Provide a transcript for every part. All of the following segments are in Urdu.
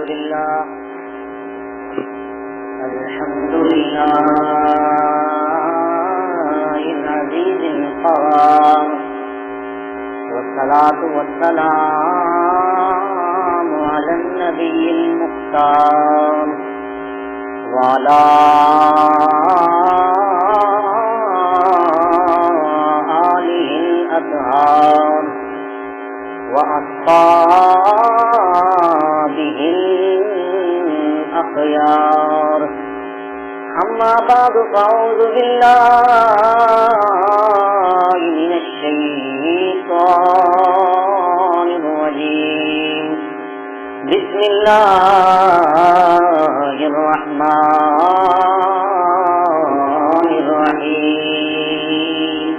لله الحمد لله العزيز القوام والصلاة والسلام على النبي المختار وعلى آله الأطهار وأصحابه الأخيار أما بعد فأعوذ بالله من الشيطان الرجيم بسم الله الرحمن الرحيم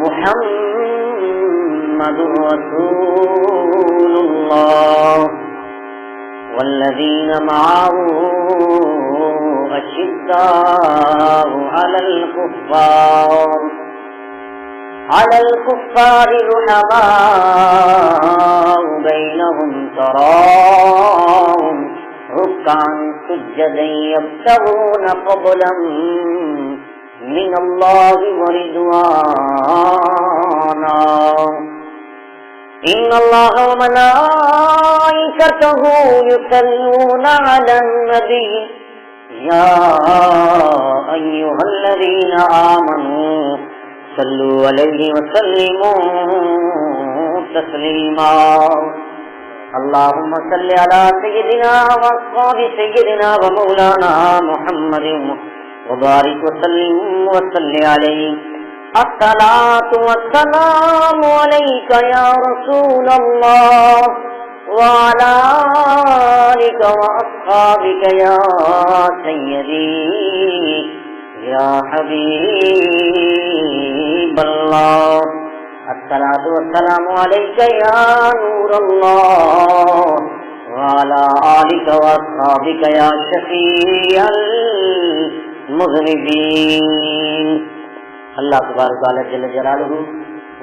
محمد رسول الله والذين معه أشداء على الكفار رحماء بينهم تراهم ركعا سجدا يبتغون فضلا من الله ورضوانا إن الله وملائكته يصلون على النبي يا أيها الذين آمنوا صلوا عليه وسلموا تسليما اللهم صل على سيدنا وأصحاب سيدنا ومولانا محمد وبارك وسلم وصل عليه الصلاة والسلام عليك يا رسول الله وعلى آلك وأصحابك يا سيدي يا حبيب الله الصلاة والسلام عليك يا نور الله وعلى آلك وأصحابك يا شفيع المذنبين اللہ تبارک و تعالی جل جلالہ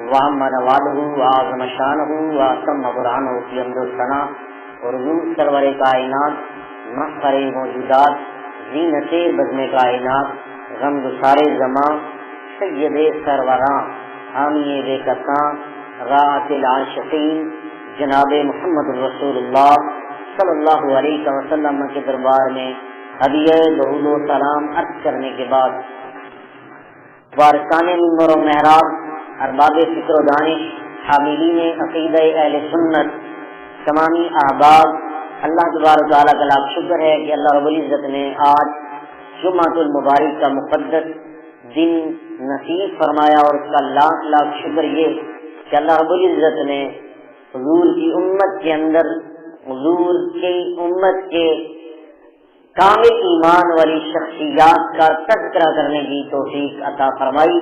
وعم نوالہ وعظم شانہ واتم برہانہ کی حمد و ثنا اور وہ سرور کائنات مفخر موجودات زینت بزم کائنات غم گسار زمان سید سروراں حامی بے کساں راحت العاشقین جناب محمد رسول اللہ صلی اللہ علیہ وسلم کے دربار میں ہدیہ درود و سلام عرض کرنے کے بعد وارثان منبر و محراب ارباب فکر و دانش حاملین عقیدہ اہل سنت تمامی احباب اللہ تبارک و تعالیٰ کا لاکھ شکر ہے کہ اللہ رب العزت نے آج جمعۃ المبارک کا مقدس دن نصیب فرمایا، اور اس کا لاکھ لاکھ شکر یہ کہ اللہ رب العزت نے حضور کی امت کے اندر حضور کی امت کے کامل ایمان والی شخصیات کا تذکرہ کرنے کی توفیق عطا فرمائی۔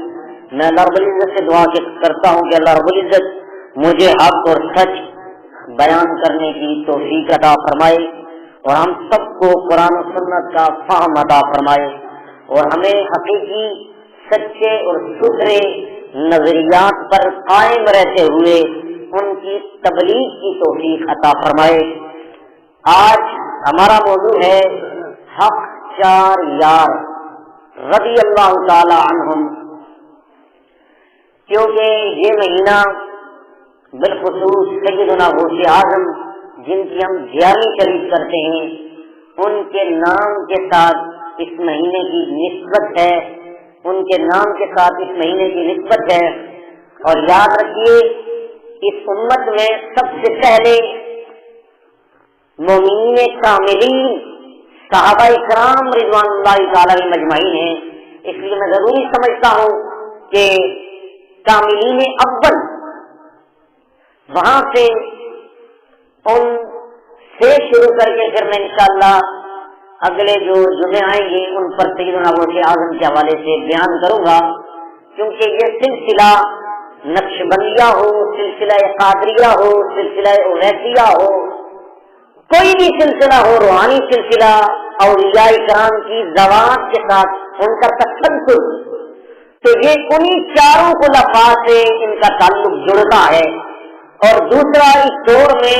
میں اللہ رب العزت سے دعا کرتا ہوں کہ اللہ رب العزت مجھے حق اور سچ بیان کرنے کی توفیق عطا فرمائے، اور ہم سب کو قرآن و سنت کا فہم عطا فرمائے، اور ہمیں حقیقی سچے اور ستھرے نظریات پر قائم رہتے ہوئے ان کی تبلیغ کی توفیق عطا فرمائے۔ آج ہمارا موضوع ہے حق چار یار رضی اللہ تعالی عنہم، کیونکہ یہ مہینہ بالخصوص سیدنا غوث اعظم جن کی ہم 11ویں شریف کرتے ہیں، ان کے نام کے ساتھ اس مہینے کی نسبت ہے، ان کے نام کے ساتھ اس مہینے کی نسبت ہے۔ اور یاد رکھیے اس امت میں سب سے پہلے مومنین کاملین صحابہ کرام رضوان اللہ تعالی علیہم مجمعین ہیں، اس لیے میں ضروری سمجھتا ہوں کہ کاملین اول وہاں سے ان سے شروع کر کے پھر میں انشاءاللہ اگلے جو جمعے آئیں گے ان پر سیدنا غوث اعظم کے حوالے سے بیان کروں گا، کیونکہ یہ سلسلہ نقشبندیہ ہو، سلسلہ قادریہ ہو، سلسلہ اویسیہ ہو، کوئی بھی سلسلہ ہو، روحانی سلسلہ اولیاء کرام کی زوات کے ساتھ ان کا تسلسل، تو یہ انہی چاروں خلفاء سے ان کا تعلق جڑتا ہے۔ اور دوسرا اس دور میں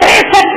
63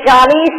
40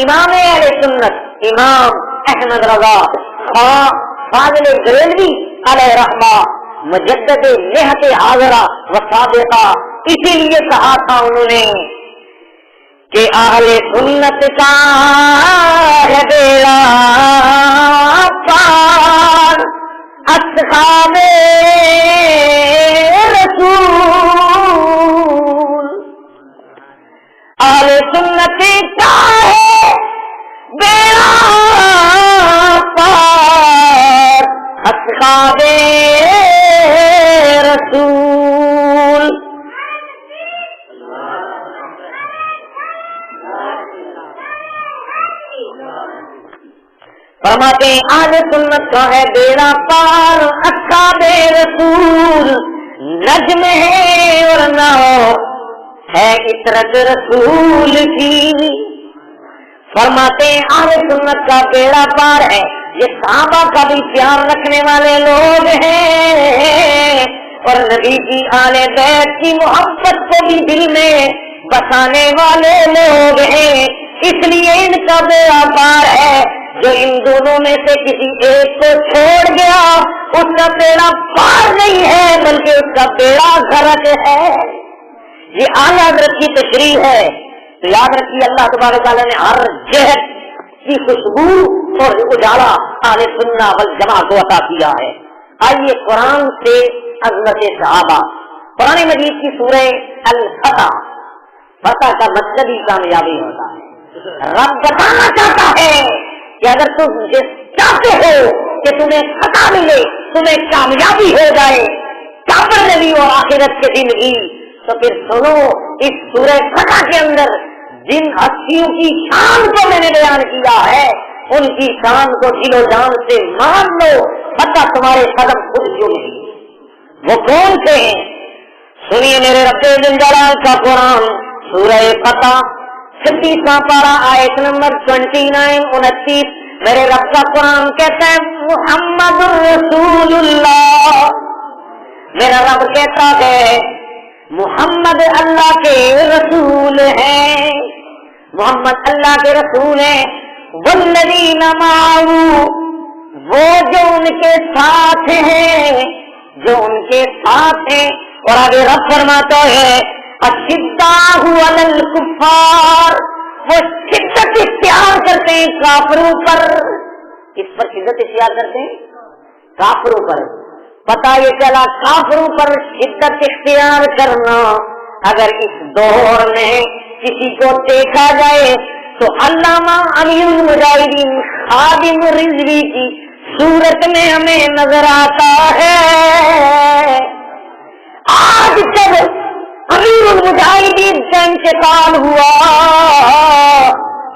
امام اہل سنت امام احمد رضا فاضل بریلوی علیہ رحمہ مجدد نہت حاضرہ و صادقہ اسی لیے کہا تھا انہوں نے کہ اہل سنت کا ہے بیڑا پار اصحاب رسول، اہل سنت کا ہے بیڑا پار اصحاب رسول۔ فرماتے اہل سنت کا ہے بیڑا پار اصحاب رسول، نجم ہے اور نہ ہے عطرت رسول کی۔ فرماتے اہل سنت کا بیڑا پار ہے، یہ صحابہ کا بھی پیار رکھنے والے لوگ ہیں اور نبی کی آل بیت کی محبت کو بھی دل میں بسانے والے لوگ ہیں، اس لیے ان کا بیڑا پار ہے۔ جو ان دونوں میں سے کسی ایک کو چھوڑ گیا اس کا بیڑا پار نہیں ہے بلکہ اس کا بیڑا غرق ہے۔ یہ اعلیٰ حضرت کی تشریح ہے، تو یاد رکھیے اللہ تبارک تعالیٰ نے ہر جہت کی خوشبو اور اجالا اہل سنہ والجماعہ کو عطا کیا ہے۔ آئیے قرآن سے عظمت صحابہ، قرآن مجید کی سورہ الفتح، فتح کا مطلب ہی کامیابی ہوتا ہے۔ رب بتانا چاہتا ہے کہ اگر تم چاہتے ہو کہ تمہیں فتح ملے، تمہیں کامیابی ہو جائے کافر نبی اور آخرت کی زندگی، تو پھر سنو اس سورہ فتح کے اندر جن ہستیوں کی شان کو میں نے بیان کیا ہے ان کی شان کو دل و جان سے مان لو، فتح تمہارے قدم خود چلے گی۔ وہ کون سے ہیں؟ سنیے میرے رب جلال کا قرآن، سورہ فتح 36واں پارہ آیت نمبر 29-29۔ میرے رب کا قرآن کہتا ہے محمد رسول اللہ، میرا رب کہتا ہے محمد اللہ کے رسول ہیں، محمد اللہ کے رسول ہیں۔ والذین معہ، وہ جو ان کے ساتھ ہیں، جو ان کے ساتھ ہیں۔ اور آگے رب فرماتا ہے اشداء علی الکفار، وہ شدت اختیار کرتے ہیں کافروں پر۔ کس پر شدت اختیار کرتے ہیں؟ کافروں پر۔ پتہ یہ چلا کافروں پر شدت اختیار کرنا اگر اس دور میں کسی کو دیکھا جائے تو علامہ امیر المجاہدین خادم رضوی کی صورت میں ہمیں نظر آتا ہے۔ آج جب امیر المجاہدین کا انتقال ہوا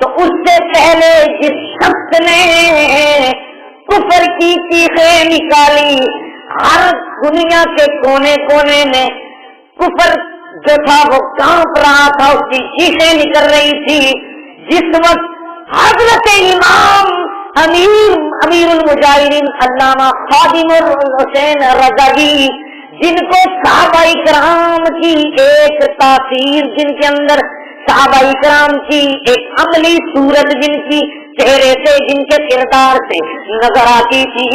تو اس سے پہلے جس شخص نے کفر کی چیخیں نکالی، ہر دنیا کے کونے کونے میں کفر جو تھا وہ کانپ رہا تھا، اس کی چیخیں نکل رہی تھی۔ جس وقت حضرت امام امیر المجاہدین علامہ خادم الحسین رضوی، جن کو صحابہ کرام کی ایک تاثیر، جن کے اندر صحابہ کرام کی ایک عملی صورت جن کی چہرے سے، جن کے کردار سے نظر آتی تھی،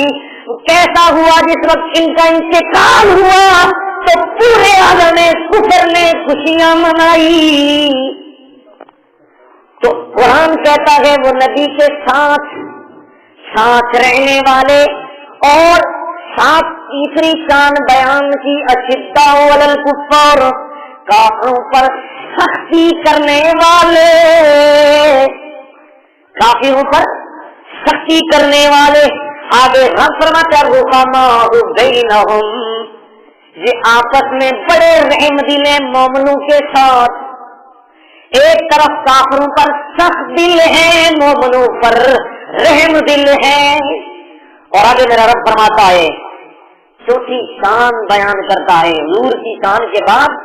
کیسا ہوا جس وقت ان کا انتقال ہوا تو پورے عالم کفر نے خوشیاں منائی۔ تو قرآن کہتا ہے وہ نبی کے ساتھ رہنے والے، اور ساتھ تیسری شان بیان کی اشداء علی الکفار، کافروں پر سختی کرنے والے، کافروں پر سختی کرنے والے۔ آگے رب فرماتا ہے رحماء بینہم، یہ آپس میں بڑے رحم دل مومنوں کے ساتھ، ایک طرف کافروں پر سخت دل ہے، مومنوں پر رحم دل ہے۔ اور آگے میرا رب فرماتا ہے چوتھی شان بیان کرتا ہے، نور کی شان کے بعد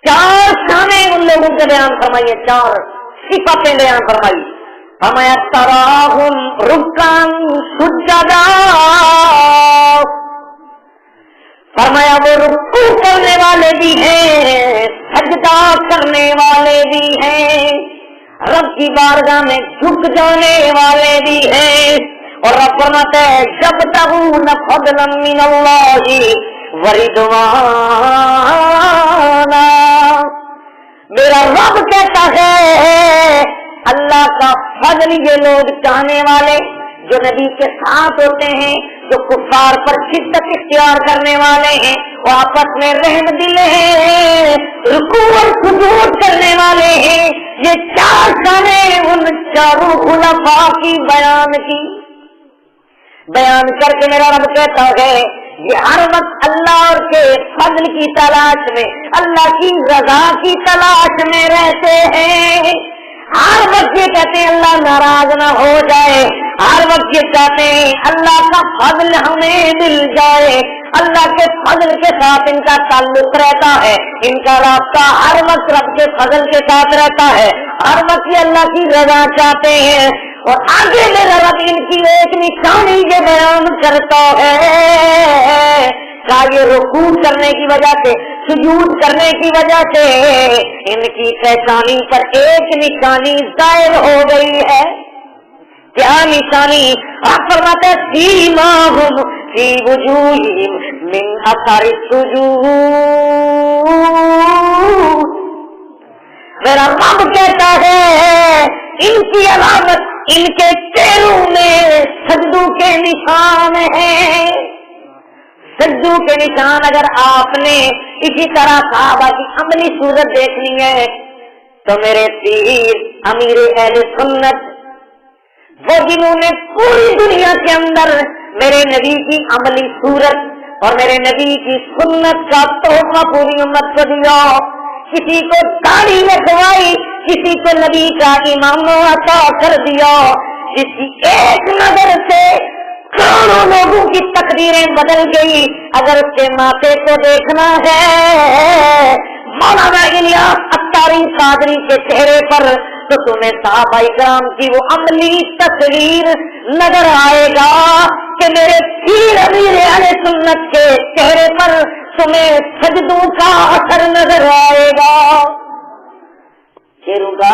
4 شانیں ان لوگوں سے بیان فرمائیے، 4 صفتیں بیان فرمائی۔ فرمایا تراہم رکعن سجدا، فرمایا وہ رکوع کرنے والے بھی ہیں، سجدہ کرنے والے بھی ہیں۔ رب کی بارگاہ میں جھک جانے والے بھی ہیں. اور رب فرماتا ہے یبتغون فضلا من اللہ ورضوانا. میرا رب کہتا ہے اللہ کا فضل یہ لوگ چاہنے والے جو نبی کے ساتھ ہوتے ہیں, جو کفار پر شدت اختیار کرنے والے ہیں, وہ آپس میں رحم دل ہیں, رکوع اور سجود کرنے والے ہیں. یہ چار شانیں ان چاروں خلفاء کی بیان کر کے میرا رب کہتا ہے یہ ہر وقت اللہ اور کے فضل کی تلاش میں, اللہ کی رضا کی تلاش میں رہتے ہیں. ہر وقت یہ کہتے ہیں اللہ ناراض نہ ہو جائے, ہر وقت یہ چاہتے ہیں اللہ کا فضل ہمیں مل جائے. اللہ کے فضل کے ساتھ ان کا تعلق رہتا ہے, ان کا رابطہ ہر وقت رب کے فضل کے ساتھ رہتا ہے. ہر وقت یہ اللہ کی رضا چاہتے ہیں. اور آگے میرا رب ان کی ایک نشانی یہ بیان کرتا ہے کہ یہ رکوع کرنے کی وجہ سے, سجود کرنے کی وجہ سے ان کی پہچانی پر ایک نشانی ظاہر ہو گئی ہے. کیا نشانی؟ آپ فرماتے ہیں سیماہم فی وجوہہم من اثر السجود. میرا رب کہتا ہے ان کی علامت ان کے چہروں میں سجدوں کے نشان ہیں. سجدوں کے نشان اگر آپ نے اسی طرح صحابہ کی عملی صورت دیکھنی ہے تو میرے پیر امیر اہل سنت, وہ جنہوں نے پوری دنیا کے اندر میرے نبی کی عملی صورت اور میرے نبی کی سنت کا تحفہ پوری امت کو دیا. کسی کو داڑھی رکھوائی, کسی کو نبی کا امام عطا کر دیا, جس کی ایک نظر سے کروڑوں لوگوں کی تقدیریں بدل گئی. اگر اس کے ماتھے کو دیکھنا ہے مولانا الیاس اتاری قادری کے چہرے پر تو تمہیں صحابہ کرام کی وہ عملی تصویر نظر آئے گا کہ میرے پیر امیر اہل سنت کے چہرے پر تمہیں سجدوں کا اثر نظر آئے گا, چہروں کا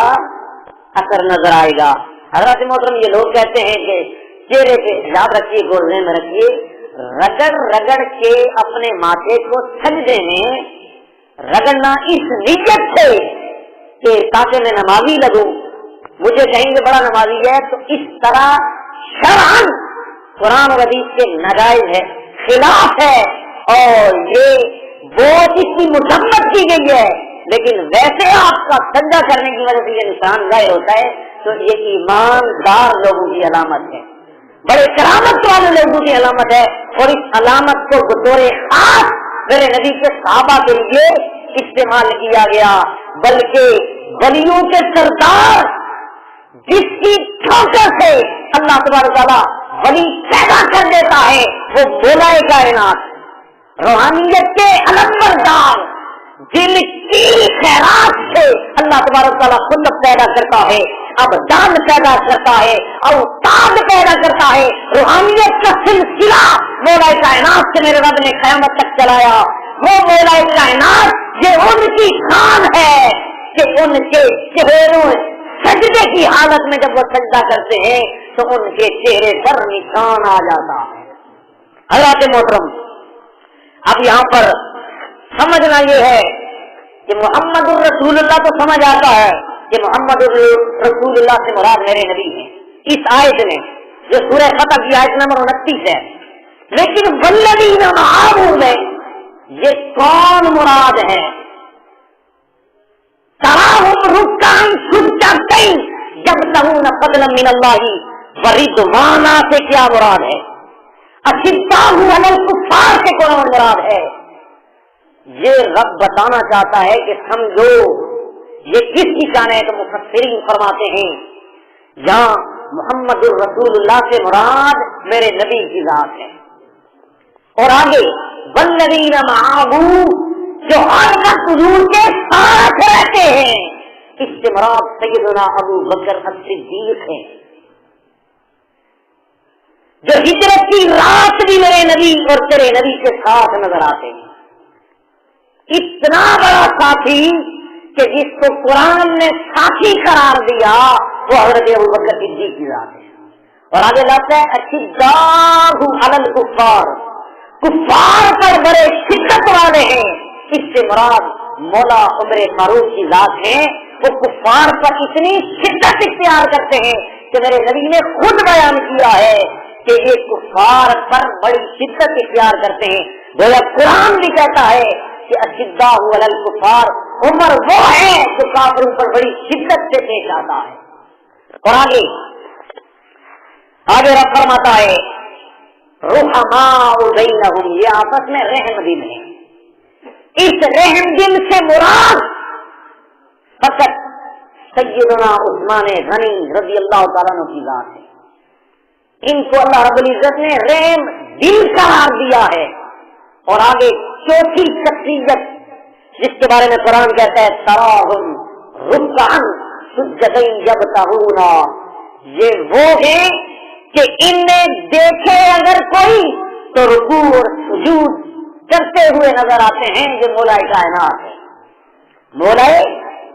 اثر نظر آئے گا. حضرات محترم یہ لوگ کہتے ہیں کہ چہرے پہ یاد رکھیے, گولنے میں رکھیے, رگڑ رگڑ کے اپنے ماتھے کو سجدے میں رگڑنا اس نیت سے کہ تاکہ میں نمازی لگوں, مجھے کہیں گے بڑا نمازی ہے, تو اس طرح شرعاً قرآن و حدیث کے ناجائز ہے, خلاف ہے, اور یہ بہت اس کی مذمت کی گئی ہے. لیکن ویسے آپ کا سجدہ کرنے کی وجہ سے یہ نشان ظاہر ہوتا ہے تو یہ ایماندار لوگوں کی علامت ہے, بڑے کرامت والے لوگوں کی علامت ہے. اور اس علامت کو بطور خاص میرے نبی کے صحابہ کے لیے استعمال کیا گیا, بلکہ ولیوں کے سردار جس کی ٹھوکر سے اللہ تبارک تعالیٰ ولی پیدا کر دیتا ہے وہ مولا کائنات, روحانیت کے علمبردار, جن کی خیرات سے اللہ تبارک تعالیٰ خود پیدا کرتا ہے, ابدان پیدا کرتا ہے, اوتاد پیدا کرتا ہے. روحانیت کا سلسلہ مولا کائنات سے میرے رب نے قیامت تک چلایا. وہ مولا کائنات یہ ان کی شان ہے کہ ان کے چہروں سجدے کی حالت میں جب وہ سجدہ کرتے ہیں تو ان کے چہرے پر نشان آ جاتا ہے. حضرات محترم, اب یہاں پر سمجھنا یہ ہے کہ محمد الرسول اللہ تو سمجھ آتا ہے کہ محمد الرسول اللہ سے مراد میرے نبی ہیں اس آیت میں, جو سورہ فتح کی آیت نمبر 29 ہے. لیکن والذین معہ میں یہ کون مراد ہے؟ تراہم رکعا سجدا یبتغون فضلا من اللہ ورضوانا سے کیا مراد ہے؟ اشداء علی الکفار سے کون مراد ہے؟ یہ رب بتانا چاہتا ہے کہ سمجھو یہ کس کی شان ہے. تو مفسرین فرماتے ہیں یہاں محمد الرسول اللہ سے مراد میرے نبی کی ذات ہے. اور آگے والذین معہ جو ہر وقت حضور کے ساتھ رہتے ہیں, اس سے مراد سیدنا ابو بکر الصدیق ہیں, جو ہجرت کی رات بھی میرے نبی اور تیرے نبی کے ساتھ نظر آتے ہیں. اتنا بڑا ساتھی کہ جس کو قرآن نے ساتھی قرار دیا وہ حضرت ابوبکر صدیق کی ذات ہے. اور آگے لاتا ہے اشداء علی الکفار، کفار پر بڑے شدت والے ہیں. اس سے مراد مولا عمر فاروق کی ذات ہے. وہ کفار پر اتنی شدت اختیار کرتے ہیں کہ میرے نبی نے خود بیان کیا ہے کہ یہ کفار پر بڑی شدت اختیار کرتے ہیں. گویا قرآن بھی کہتا ہے کہ اشداء علی الکفار، عمر وہ ہے جو کافروں پر بڑی شدت سے پیش آتا ہے. اور آگے رب فرماتا ہے رحماء بینہم، یہ آپس میں رحم دل ہے. اس رحم دل سے مراد فقط سیدنا عثمان غنی رضی اللہ تعالیٰ عنہ کی ذات ہے. ان کو اللہ رب العزت نے رحم دل قرار دیا ہے. اور آگے چوتھی شخصیت جس کے بارے میں قرآن کہتا ہے تراہم رکعن سجدًا یبتغون، یہ وہ ہیں کہ انہیں دیکھے اگر کوئی تو رکوع اور سجود کرتے ہوئے نظر آتے ہیں. جو مولائے کائنات ہے، مولائے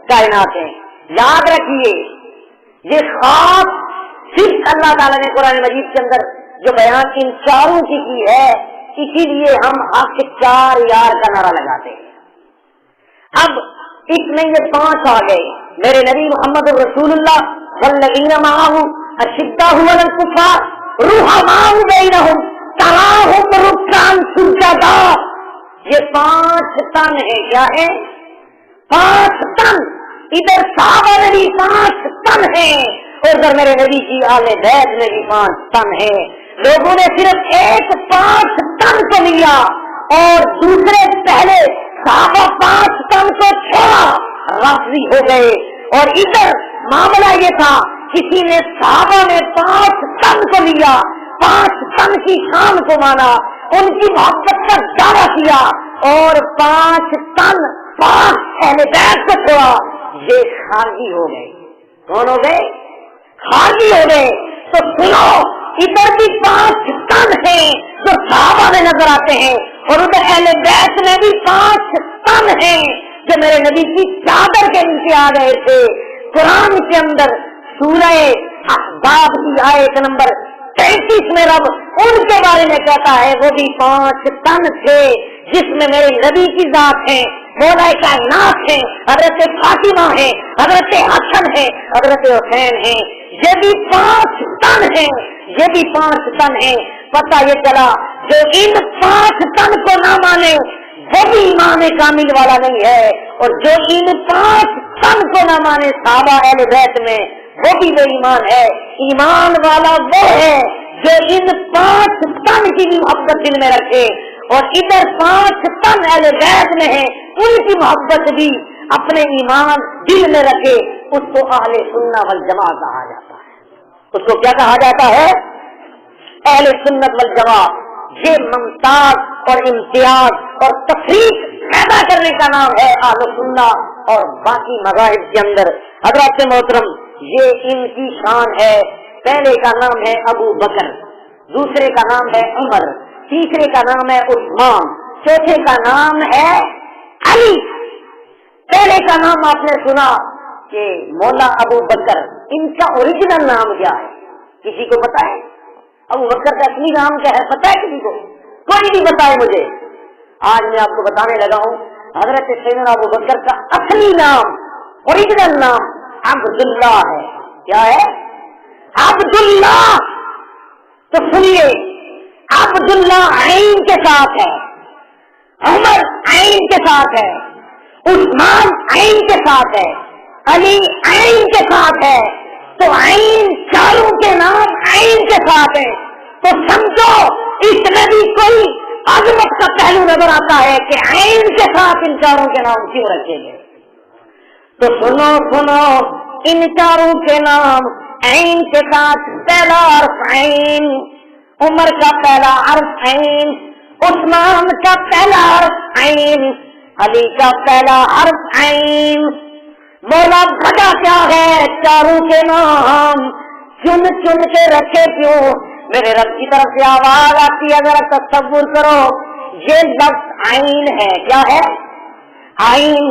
کائنات ہیں. یاد رکھیے یہ خاص صرف اللہ تعالیٰ نے قرآن مجید کے اندر جو بیان ان چاروں کی ہے، اسی لیے ہم حق چار یار کا نعرہ لگاتے ہیں. اب اس میں یہ 5 آ گئے. میرے نبی محمد رسول اللہ والذین معہ اشداء علی الکفار رحماء بینہم تراہم رکعن سجدا. یہ 5 تن ہے. کیا ہے؟ 5 تن. ادھر صحابہ میں بھی 5 تن ہیں اور ادھر میرے نبی کی آل بیت میں بھی 5 تن ہیں. لوگوں نے صرف ایک 5 تن کو لیا اور دوسرے پہلے صحابہ 5 تن کو چھوڑا، راضی ہو گئے. اور ادھر معاملہ یہ تھا کسی نے صحابہ میں 5 تن کو لیا، 5 تن کی شان کو مانا، ان کی محبت کا دعویٰ کیا اور 5 تن 5 اہل بیت کو چھوڑا. یہ خارجی ہو گئے. کون ہو گئے؟ خارجی ہو گئے. تو سنو ادھر بھی 5 تن ہیں جو صحابہ میں نظر آتے ہیں اور ادھر اہل بیت میں بھی 5 تن ہیں جو میرے نبی کی چادر کے نیچے آ گئے تھے. قرآن کے اندر سورہ احزاب کی آیت نمبر 33 میں رب ان کے بارے میں کہتا ہے وہ بھی 5 تن تھے جس میں میرے نبی کی ذات ہے، مولا کائنات ہے، حضرت فاطمہ ہے، حضرت حسن ہے، حضرت حسین ہے. یہ بھی 5 تن ہیں، یہ بھی 5 تن ہیں. پتہ یہ چلا جو ان 5 تن کو نہ مانے وہ بھی ایمان کامل والا نہیں ہے، اور جو ان 5 تن کو نہ مانے صحابہ اہل بیت میں وہ بھی بے ایمان ہے. ایمان والا وہ ہے جو ان 5 تن کی بھی محبت دل میں رکھے اور ادھر 5 تن اہل بیت میں ہیں ان کی محبت بھی اپنے ایمان دل میں رکھے. اس کو اہل سنت والجماع کہا جاتا ہے. اس کو کیا کہا جاتا ہے؟ اہل سنت والجماع. یہ ممتاز اور امتیاز اور تفریق پیدا کرنے کا نام ہے اہل سنت. اور باقی مذاہب کے اندر حضرات محترم یہ ان کی شان ہے. پہلے کا نام ہے ابو بکر، دوسرے کا نام ہے عمر، تیسرے کا نام ہے عثمان، چوتھے کا نام ہے علی. پہلے کا نام آپ نے سنا کہ مولا ابو بکر. ان کا اوریجنل نام کیا ہے؟ کسی کو پتا ہے؟ ابو بکر کا اصلی نام کیا ہے؟ پتا ہے کسی کو؟ کوئی نہیں بتائے مجھے. آج میں آپ کو بتانے لگا ہوں حضرت سیدنا ابو بکر کا اصلی نام، اوریجنل نام عبداللہ ہے. کیا ہے؟ عبداللہ. تو سنیے، عبداللہ عین کے ساتھ ہے، عمر عین کے ساتھ ہے، عثمان عین کے ساتھ ہے، علی عین کے ساتھ ہے. تو عین چاروں کے نام عین کے ساتھ ہیں. تو سمجھو اس میں بھی کوئی عظمت کا پہلو نظر آتا ہے کہ عین کے ساتھ ان چاروں کے نام کیوں رکھے گئے. تو سنو سنو، ان چاروں کے نام عین کے ساتھ پہلا حرف عین، عمر کا پہلا حرف عین، عثمان کا پہلا حرف عین، علی کا پہلا حرف عین. مولا وجہ کیا ہے چاروں کے نام چن چن کے رکھے کیوں؟ میرے رب کی طرف سے آواز آتی ہے، اگر تصور کرو یہ لفظ عین ہے. کیا ہے؟ عین.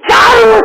4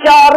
4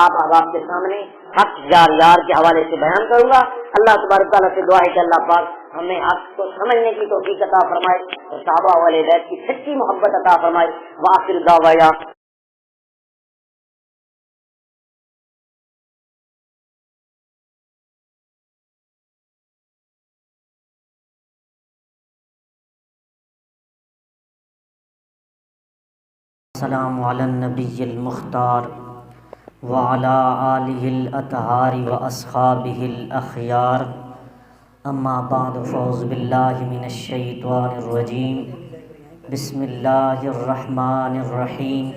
آپ احباب کے سامنے حق یار یار کے حوالے سے بیان کروں گا۔ اللہ تبارک تعالیٰ سے دعا ہے کہ اللہ پاک ہمیں حق کو سمجھنے کی توفیق عطا فرمائے اور صحابہ والے بیت کی سچی محبت عطا فرمائے۔ وآخر دعوانا السلام علی النبی المختار وعلی آلہ الاطہار واصحابہ الاخیار، اما بعد فاعوذ باللہ من الشیطان الرجیم، بسم اللہ الرحمن الرحیم۔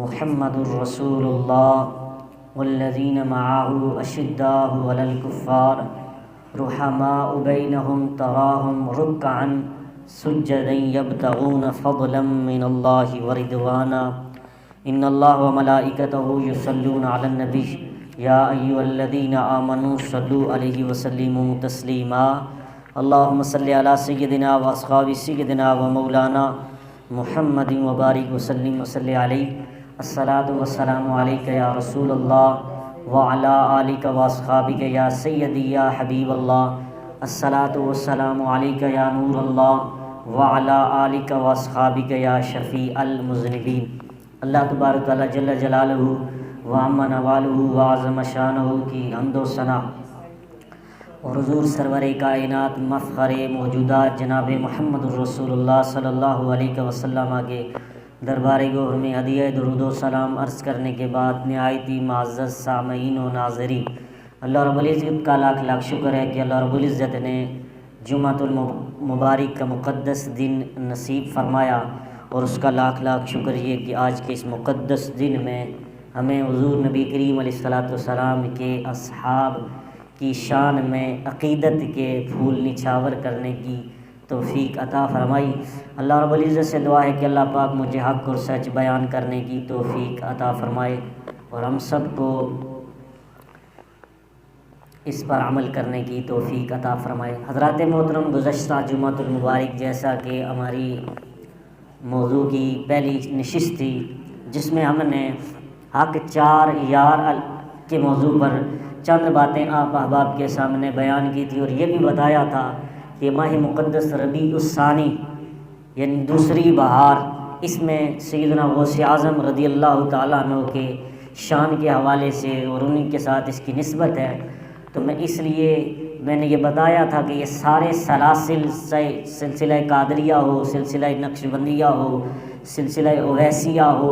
محمد رسول اللہ والذین معہ اشداء علی الکفار رحماء بینہم تراہم رکعا سجدا یبتغون فضلا من اللہ ورضوانا، ان اللہ وملائکتہ یصلون علی النبی یا ایھا الذین آمنوا صلوا علیہ وسلموا تسلیما، اللہم صل علی سیدنا واصحاب سیدنا ومولانا محمد وبارک وسلم وصلی علیہ۔ الصلاۃ والسلام علیک یا رسول اللہ وعلی آلک واصحابک یا سیدی یا حبیب اللہ، الصلاۃ والسلام علیک یا نور اللہ وعلی آلک واصحابک یا شفیع المذنبین۔ اللہ تبارک تعالیٰ جل جلالہ وعم نوالہ وعظم شانہ کی حمد و ثنا اور حضور سرور کائنات مفخر موجودات جناب محمد الرسول اللہ صلی اللہ علیہ وسلم کے دربار گوہر میں ہدیہ درود و سلام عرض کرنے کے بعد نہایت ہی معزز سامعین و ناظرین، اللہ رب العزت کا لاکھ لاکھ شکر ہے کہ اللہ رب العزت نے جمعۃ المبارک کا مقدس دن نصیب فرمایا، اور اس کا لاکھ لاکھ شکر یہ کہ آج کے اس مقدس دن میں ہمیں حضور نبی کریم علیہ الصلوۃ والسلام کے اصحاب کی شان میں عقیدت کے پھول نچھاور کرنے کی توفیق عطا فرمائی۔ اللہ رب العزت سے دعا ہے کہ اللہ پاک مجھے حق اور سچ بیان کرنے کی توفیق عطا فرمائے اور ہم سب کو اس پر عمل کرنے کی توفیق عطا فرمائے۔ حضرات محترم، گزشتہ جمعۃ المبارک جیسا کہ ہماری موضوع کی پہلی نشست تھی جس میں ہم نے حق چار یار کے موضوع پر چند باتیں آپ احباب کے سامنے بیان کی تھی، اور یہ بھی بتایا تھا کہ ماہ مقدس ربیع الثانی یعنی دوسری بہار، اس میں سیدنا غوث اعظم رضی اللہ تعالیٰ عنہ کے شان کے حوالے سے اور انہی کے ساتھ اس کی نسبت ہے، تو میں نے یہ بتایا تھا کہ یہ سارے سلاسل، سلسلہ قادریہ ہو، سلسلہ نقشبندیہ ہو، سلسلہ اویسیہ ہو،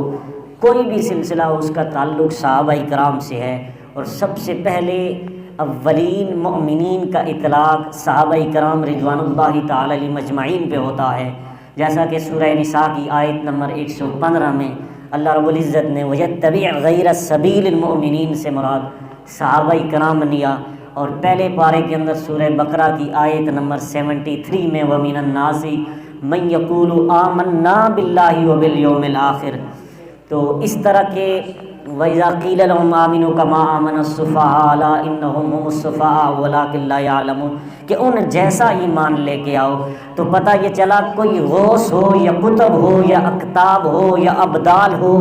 کوئی بھی سلسلہ ہو، اس کا تعلق صحابہ کرام سے ہے، اور سب سے پہلے اولین مؤمنین کا اطلاق صحابہ کرام رضوان اللہ تعالی علیہم اجمعین پہ ہوتا ہے، جیسا کہ سورہ نساء کی آیت نمبر 115 میں اللہ رب العزت نے وَيَتَّبِعْ غَيْرَ سَبِيلِ الْمُؤْمِنِينَ سے مراد صحابہ کرام لیا، اور پہلے پارے کے اندر سورہ بقرہ کی آیت نمبر 73 میں وَمِنَ النَّاسِ مَن يَقُولُ آمَنَّا بِاللَّهِ وَبِالْيَوْمِ الْآخِرِ، تو اس طرح کے وَإِذَا قِيلَ لَهُمْ آمِنُوا كَمَا آمَنَ السُّفَهَاءُ أَلَا إِنَّهُمْ هُمُ السُّفَهَاءُ وَلَٰكِن لَّا يَعْلَمُونَ کہ ان جیسا ایمان لے کے آؤ، تو پتہ یہ چلا کوئی غوث ہو یا قطب ہو یا اقطاب ہو یا ابدال ہو،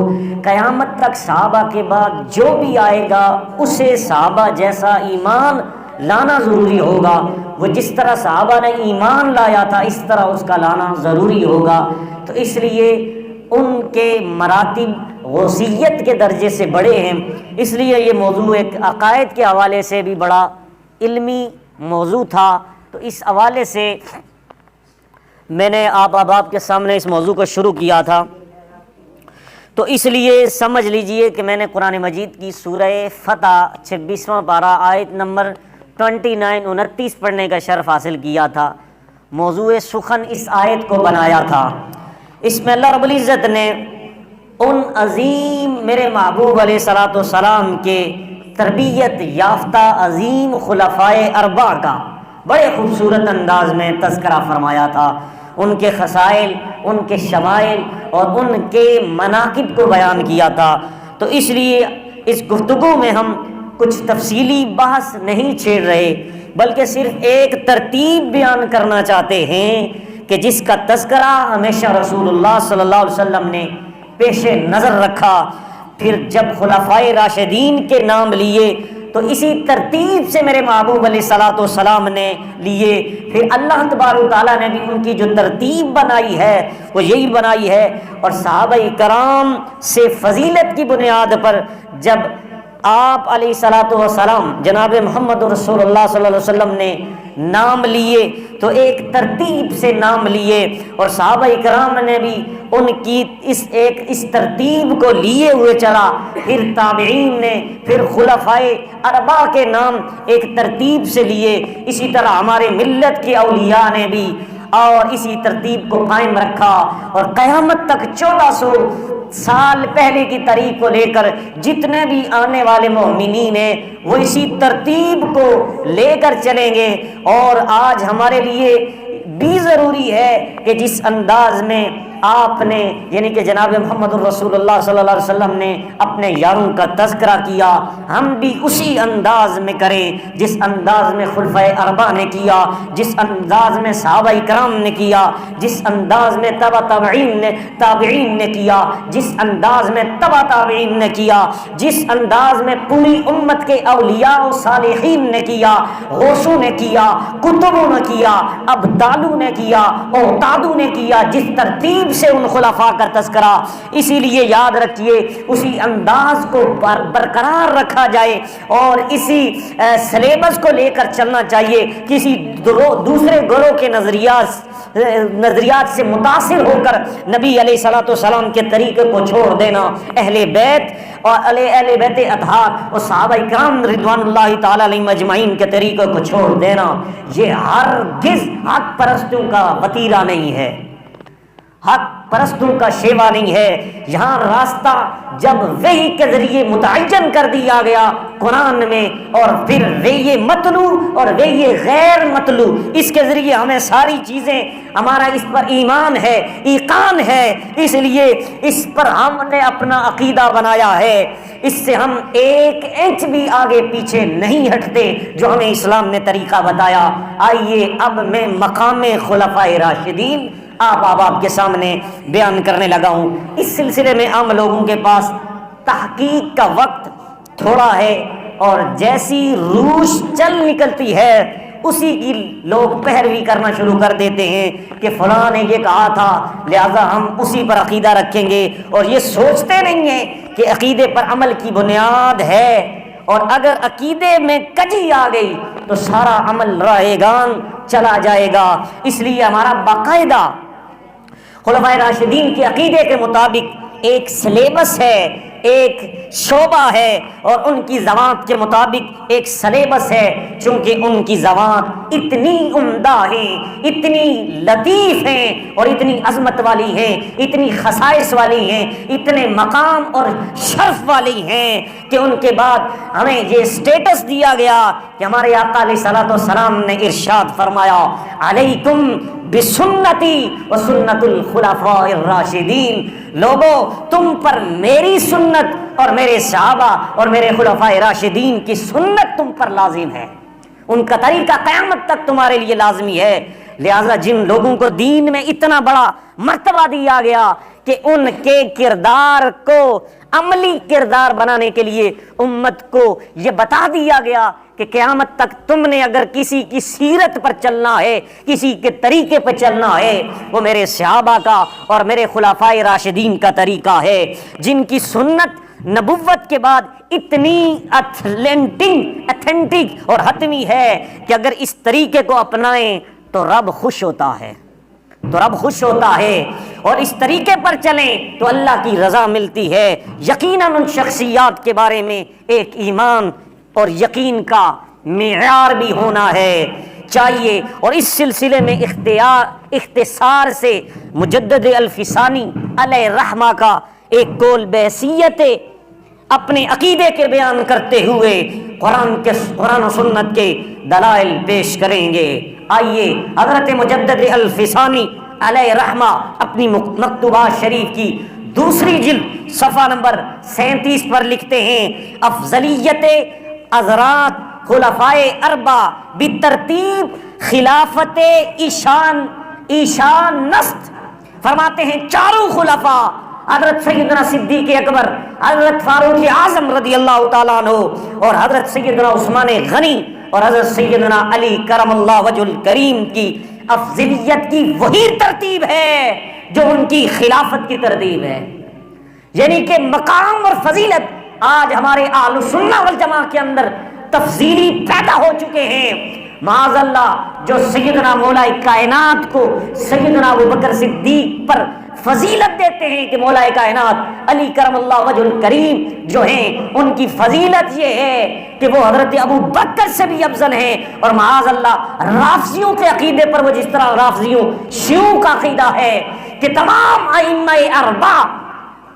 قیامت تک صحابہ کے بعد جو بھی آئے گا اسے صحابہ جیسا ایمان لانا ضروری ہوگا، وہ جس طرح صحابہ نے ایمان لایا تھا اس طرح اس کا لانا ضروری ہوگا، تو اس لیے ان کے مراتب غوثیت کے درجے سے بڑے ہیں، اس لیے یہ موضوع ایک عقائد کے حوالے سے بھی بڑا علمی موضوع تھا، تو اس حوالے سے میں نے آپ احباب کے سامنے اس موضوع کو شروع کیا تھا۔ تو اس لیے سمجھ لیجئے کہ میں نے قرآن مجید کی سورہ فتح 26واں پارہ آیت نمبر 29-29 پڑھنے کا شرف حاصل کیا تھا، موضوع سخن اس آیت کو بنایا تھا۔ اس میں اللہ رب العزت نے ان عظیم میرے محبوب علیہ الصلوۃ والسلام کے تربیت یافتہ عظیم خلفائے اربعہ کا بڑے خوبصورت انداز میں تذکرہ فرمایا تھا، ان کے خصائل، ان کے شمائل اور ان کے مناقب کو بیان کیا تھا۔ تو اس لیے اس گفتگو میں ہم کچھ تفصیلی بحث نہیں چھیڑ رہے، بلکہ صرف ایک ترتیب بیان کرنا چاہتے ہیں کہ جس کا تذکرہ ہمیشہ رسول اللہ صلی اللہ علیہ وسلم نے پیش نظر رکھا، پھر جب خلفائے راشدین کے نام لیے تو اسی ترتیب سے میرے محبوب علیہ الصلوۃ والسلام نے لیے. پھر اللہ تبارک و تعالیٰ نے بھی ان کی جو ترتیب بنائی ہے وہ یہی بنائی ہے. اور صحابہ کرام سے فضیلت کی بنیاد پر جب آپ علیہ الصلوۃ والسلام جناب محمد رسول اللہ صلی اللہ علیہ وسلم نے نام لیے تو ایک ترتیب سے نام لیے, اور صحابہ کرام نے بھی ان کی اس ترتیب کو لیے ہوئے چلا. پھر تابعین نے پھر خلفائے اربعہ کے نام ایک ترتیب سے لیے. اسی طرح ہمارے ملت کے اولیاء نے بھی اور اسی ترتیب کو قائم رکھا, اور قیامت تک 1400 سال پہلے کی تاریخ کو لے کر جتنے بھی آنے والے مومنین ہیں وہ اسی ترتیب کو لے کر چلیں گے. اور آج ہمارے لیے بھی ضروری ہے کہ جس انداز میں آپ نے یعنی کہ جناب محمد الرسول اللہ صلی اللہ علیہ وسلم نے اپنے یاروں کا تذکرہ کیا, ہم بھی اسی انداز میں کریں جس انداز میں خلفائے اربعہ نے کیا, جس انداز میں صحابہ کرام نے کیا, جس انداز میں تابعین نے کیا, جس انداز میں تابعین نے کیا, جس انداز میں پوری امت کے اولیاء و صالحین نے کیا, غوثوں نے کیا, کتبوں نے کیا, ابدالوں نے کیا, اوتادوں نے کیا, جس ترتیب سے ان خلفاء کا تذکرہ. اسی لیے یاد رکھیے اسی انداز کو برقرار رکھا جائے اور اسی سلیبس کو لے کر چلنا چاہیے. کسی دوسرے گروہ کے نظریات سے متاثر ہو کر نبی علیہ الصلوۃ والسلام کے طریقے کو چھوڑ دینا, اہل بیت اور اہل بیت اطہار اور صحابہ کرام رضوان اللہ تعالی علیہم اجمعین کے طریقے کو چھوڑ دینا, یہ ہرگز حق پرستوں کا وتیرہ نہیں ہے, حق پرستوں کا شیوا نہیں ہے. یہاں راستہ جب وحی کے ذریعے متعین کر دیا گیا قرآن میں, اور پھر وحی مطلوع اور وحی غیر مطلوع, اس کے ذریعے ہمیں ساری چیزیں, ہمارا اس پر ایمان ہے, ایقان ہے, اس لیے اس پر ہم نے اپنا عقیدہ بنایا ہے, اس سے ہم 1 انچ بھی آگے پیچھے نہیں ہٹتے جو ہمیں اسلام نے طریقہ بتایا. آئیے اب میں مقام خلفائے راشدین آپ کے سامنے بیان کرنے لگا ہوں. اس سلسلے میں عام لوگوں کے پاس تحقیق کا وقت تھوڑا ہے, اور جیسی روش چل نکلتی ہے اسی کی لوگ پیروی کرنا شروع کر دیتے ہیں کہ فلاں نے یہ کہا تھا لہذا ہم اسی پر عقیدہ رکھیں گے, اور یہ سوچتے نہیں ہیں کہ عقیدے پر عمل کی بنیاد ہے, اور اگر عقیدے میں کجی آ گئی تو سارا عمل رائے گان چلا جائے گا. اس لیے ہمارا باقاعدہ خلفائے راشدین کے عقیدے کے مطابق ایک سلیبس ہے, ایک شعبہ ہے, اور ان کی ذوات کے مطابق ایک سلیبس ہے. چونکہ ان کی ذوات اتنی عمدہ ہیں, اتنی لطیف ہیں, اور اتنی عظمت والی ہیں, اتنی خصائص والی ہیں, اتنے مقام اور شرف والی ہیں کہ ان کے بعد ہمیں یہ سٹیٹس دیا گیا کہ ہمارے آقا علیہ الصلوۃ والسلام نے ارشاد فرمایا علیکم بسنتی و سنت الخلفاء الراشدین, لوگو تم پر میری سنت اور میرے صحابہ اور میرے خلفاء راشدین کی سنت تم پر لازم ہے, ان کا طریقہ قیامت تک تمہارے لیے لازمی ہے. لہذا جن لوگوں کو دین میں اتنا بڑا مرتبہ دیا گیا کہ ان کے کردار کو عملی کردار بنانے کے لیے امت کو یہ بتا دیا گیا کہ قیامت تک تم نے اگر کسی کی سیرت پر چلنا ہے, کسی کے طریقے پر چلنا ہے, وہ میرے صحابہ کا اور میرے خلفائے راشدین کا طریقہ ہے, جن کی سنت نبوت کے بعد اتنی اتھینٹک اور حتمی ہے کہ اگر اس طریقے کو اپنائیں تو رب خوش ہوتا ہے, اور اس طریقے پر چلیں تو اللہ کی رضا ملتی ہے. یقیناً ان شخصیات کے بارے میں ایک ایمان اور یقین کا معیار بھی ہونا ہے چاہیے. اور اس سلسلے میں اختصار سے مجدد الفسانی علیہ رحمہ کا ایک قول بحیثیت اپنے عقیدے کے بیان کرتے ہوئے قرآن و سنت کے دلائل پیش کریں گے. آئیے حضرت مجدد الفسانی علیہ رحمہ اپنی مکتوبات شریف کی 2 جلد صفحہ نمبر 37 پر لکھتے ہیں افضلیت حضرات خلفائے اربعہ بترتیب خلافت ایشان نست. فرماتے ہیں چاروں خلفاء حضرت سیدنا صدیق اکبر، حضرت فاروق اعظم رضی اللہ تعالیٰ عنہ، اور حضرت سیدنا عثمان غنی اور حضرت سیدنا علی کرم اللہ وجہ الکریم کی افضلیت کی وہی ترتیب ہے جو ان کی خلافت کی ترتیب ہے. یعنی کہ مقام اور فضیلت آج ہمارے اہل سنہ والجماع کے اندر تفضیلی پیدا ہو چکے ہیں. معاذ اللہ جو سیدنا مولا کائنات کو سیدنا ابوبکر صدیق پر فضیلت دیتے ہیں کہ مولا کائنات علی کرم اللہ وجہ الکریم جو ہیں ان کی فضیلت یہ ہے کہ وہ حضرت ابو بکر سے بھی افضل ہیں. اور معاذ اللہ رافضیوں کے عقیدے پر وہ جس طرح رافضیوں شیعوں کا عقیدہ ہے کہ تمام ائمہ اربعہ،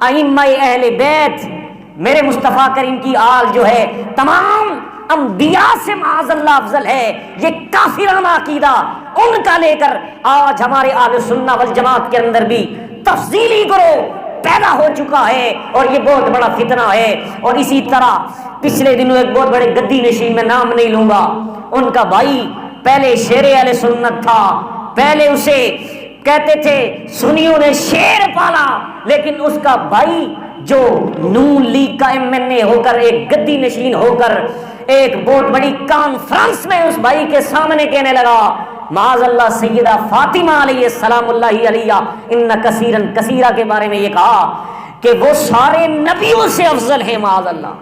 ائمہ اہل بیت، میرے مصطفیٰ کریم کی آل جو ہے تمام انبیاء سے معاذ اللہ افضل ہے، یہ کافرانہ عقیدہ ان کا لے کر آج ہمارے اہل سنہ والجماعت کے اندر بھی تفضیلی گروہ پیدا ہو چکا ہے اور یہ بہت بڑا فتنہ ہے. اور اسی طرح پچھلے دنوں ایک بہت بڑے گدی نشین، میں نام نہیں لوں گا، ان کا بھائی پہلے شیر اہل سنت تھا، پہلے اسے کہتے تھے سنیوں نے شیر پالا، لیکن اس کا بھائی جو نون لیگ کا MNA ہو کر ایک گدی نشین ہو کر ایک بہت بڑی کانفرنس میں اس بھائی کے سامنے کہنے لگا معاذ اللہ سیدہ فاطمہ علیہ السلام اللہ علیہ ان کثیرن کثیرہ کے بارے میں یہ کہا کہ وہ سارے نبیوں سے افضل ہیں معاذ اللہ.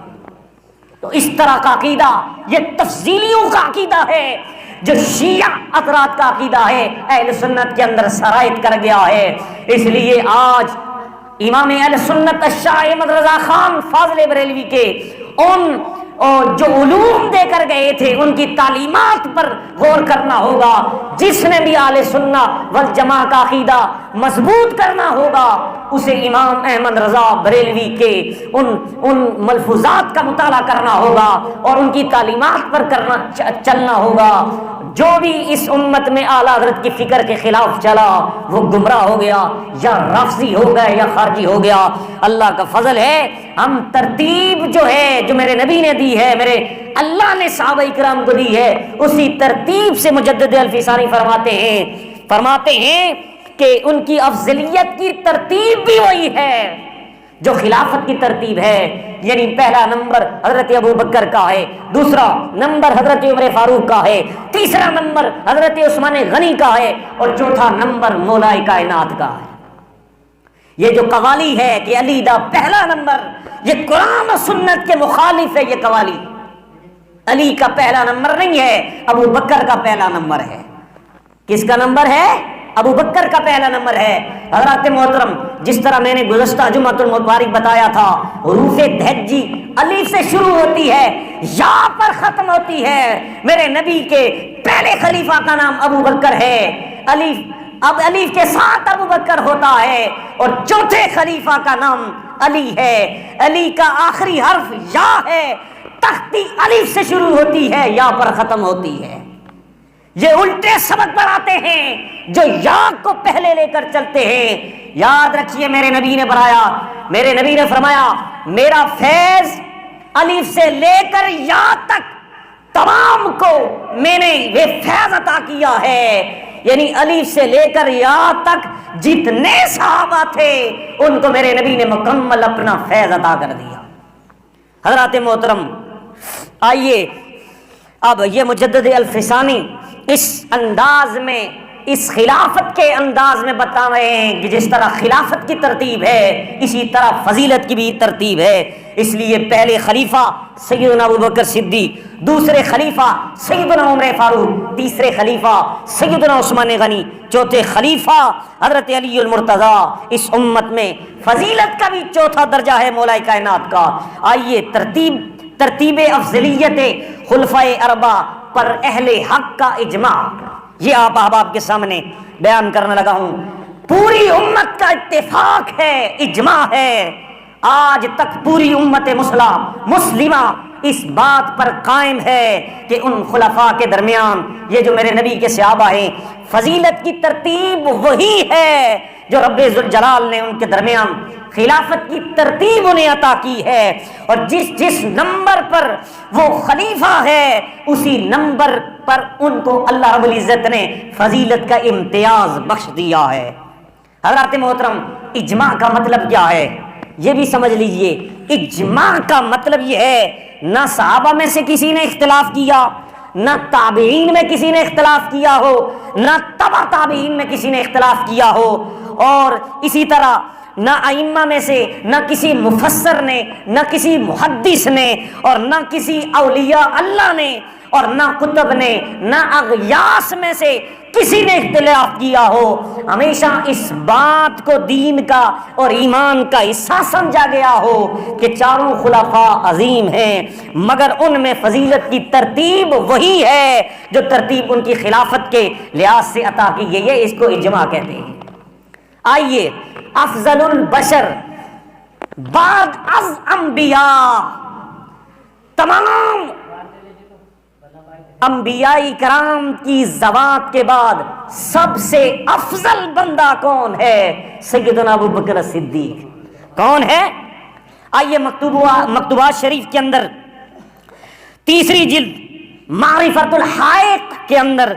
تو اس طرح کا عقیدہ یہ تفضیلیوں کا عقیدہ ہے جو شیعہ حضرات کا عقیدہ ہے، اہل سنت کے اندر سرایت کر گیا ہے. اس لیے آج امام اہل سنت الشاہ احمد رضا خان فاضل بریلوی کے ان جو علوم دے کر گئے تھے ان کی تعلیمات پر غور کرنا ہوگا. جس نے بھی اہل سنہ والجماع کا عقیدہ مضبوط کرنا ہوگا اسے امام احمد رضا بریلوی کے ان ملفوظات کا مطالعہ کرنا ہوگا اور ان کی تعلیمات پر چلنا ہوگا. جو بھی اس امت میں اعلیٰ حضرت کی فکر کے خلاف چلا وہ گمراہ ہو گیا، یا رافضی ہو گیا یا خارجی ہو گیا. اللہ کا فضل ہے ہم ترتیب جو ہے جو میرے نبی نے دی ہے، میرے اللہ نے صحابہ کرام کو دی ہے، اسی ترتیب سے مجدد الفسانی فرماتے ہیں کہ ان کی افضلیت کی ترتیب بھی وہی ہے جو خلافت کی ترتیب ہے. یعنی پہلا نمبر حضرت ابو بکر کا ہے، دوسرا نمبر حضرت عمر فاروق کا ہے، تیسرا نمبر حضرت عثمان غنی کا ہے، اور چوتھا نمبر مولا کائنات کا ہے. یہ جو قوالی ہے کہ علی دا پہلا نمبر، یہ قرآن و سنت کے مخالف ہے. یہ قوالی علی کا پہلا نمبر نہیں ہے، ابو بکر کا پہلا نمبر ہے. کس کا نمبر ہے؟ ابو بکر کا پہلا نمبر ہے. حضرات محترم جس طرح میں نے گزشتہ جمعۃ المبارک بتایا تھا حروف دہجی الف سے شروع ہوتی ہے، یا پر ختم ہوتی ہے. میرے نبی کے پہلے خلیفہ کا نام ابو بکر ہے، الف کے ساتھ ابو بکر ہوتا ہے، اور چوتھے خلیفہ کا نام علی ہے. علی کا آخری حرف یا ہے، تختی الف سے شروع ہوتی ہے، یا پر ختم ہوتی ہے. یہ الٹے سبق پڑھاتے ہیں جو یا کو پہلے لے کر چلتے ہیں. یاد رکھیے میرے نبی نے بتایا، میرے نبی نے فرمایا میرا فیض الف سے لے کر یا تک تمام کو میں نے یہ فیض عطا کیا ہے. یعنی الف سے لے کر یا تک جتنے صحابہ تھے ان کو میرے نبی نے مکمل اپنا فیض عطا کر دیا. حضرات محترم آئیے اب یہ مجدد الفسانی اس انداز میں، اس خلافت کے انداز میں بتا رہے ہیں کہ جس طرح خلافت کی ترتیب ہے اسی طرح فضیلت کی بھی ترتیب ہے. اس لیے پہلے خلیفہ سیدنا ابوبکر صدیق، دوسرے خلیفہ سیدنا عمر فاروق، تیسرے خلیفہ سیدنا عثمان غنی، چوتھے خلیفہ حضرت علی المرتضیٰ. اس امت میں فضیلت کا بھی چوتھا درجہ ہے مولا کائنات کا. آئیے ترتیب افضلیت خلفائے اربعہ پر اہل حق کا اجماع یہ آپ احباب کے سامنے بیان کرنے لگا ہوں. پوری امت کا اتفاق ہے، اجماع ہے. آج تک پوری امت مسلمہ اس بات پر قائم ہے کہ ان خلفاء کے درمیان یہ جو میرے نبی کے صحابہ ہیں فضیلت کی ترتیب وہی ہے جو رب ذوالجلال نے ان کے درمیان خلافت کی ترتیب انہیں عطا کی ہے. اور جس نمبر پر وہ خلیفہ ہے اسی نمبر پر ان کو اللہ رب العزت نے فضیلت کا امتیاز بخش دیا ہے. حضرات محترم اجماع کا مطلب کیا ہے یہ بھی سمجھ لیجئے. اجماع کا مطلب یہ ہے نہ صحابہ میں سے کسی نے اختلاف کیا، نہ تابعین میں کسی نے اختلاف کیا ہو، نہ تبع تابعین میں کسی نے اختلاف کیا ہو، اور اسی طرح نہ ائمہ میں سے نہ کسی مفسر نے، نہ کسی محدث نے، اور نہ کسی اولیاء اللہ نے، اور نہ کتب نے، نہ اغیاث میں سے کسی نے اختلاف کیا ہو. ہمیشہ اس بات کو دین کا اور ایمان کا حصہ سمجھا گیا ہو کہ چاروں خلفاء عظیم ہیں، مگر ان میں فضیلت کی ترتیب وہی ہے جو ترتیب ان کی خلافت کے لحاظ سے عطا کی گئی ہے. اس کو اجماع کہتے ہیں. آئیے، افضل البشر بعد از انبیاء، تمام انبیاء کرام کی ذوات کے بعد سب سے افضل بندہ کون ہے؟ سیدنا ابو بکر صدیق. کون ہے؟ آئیے مکتوبات شریف کے اندر تیسری جلد معرفت الحائق کے اندر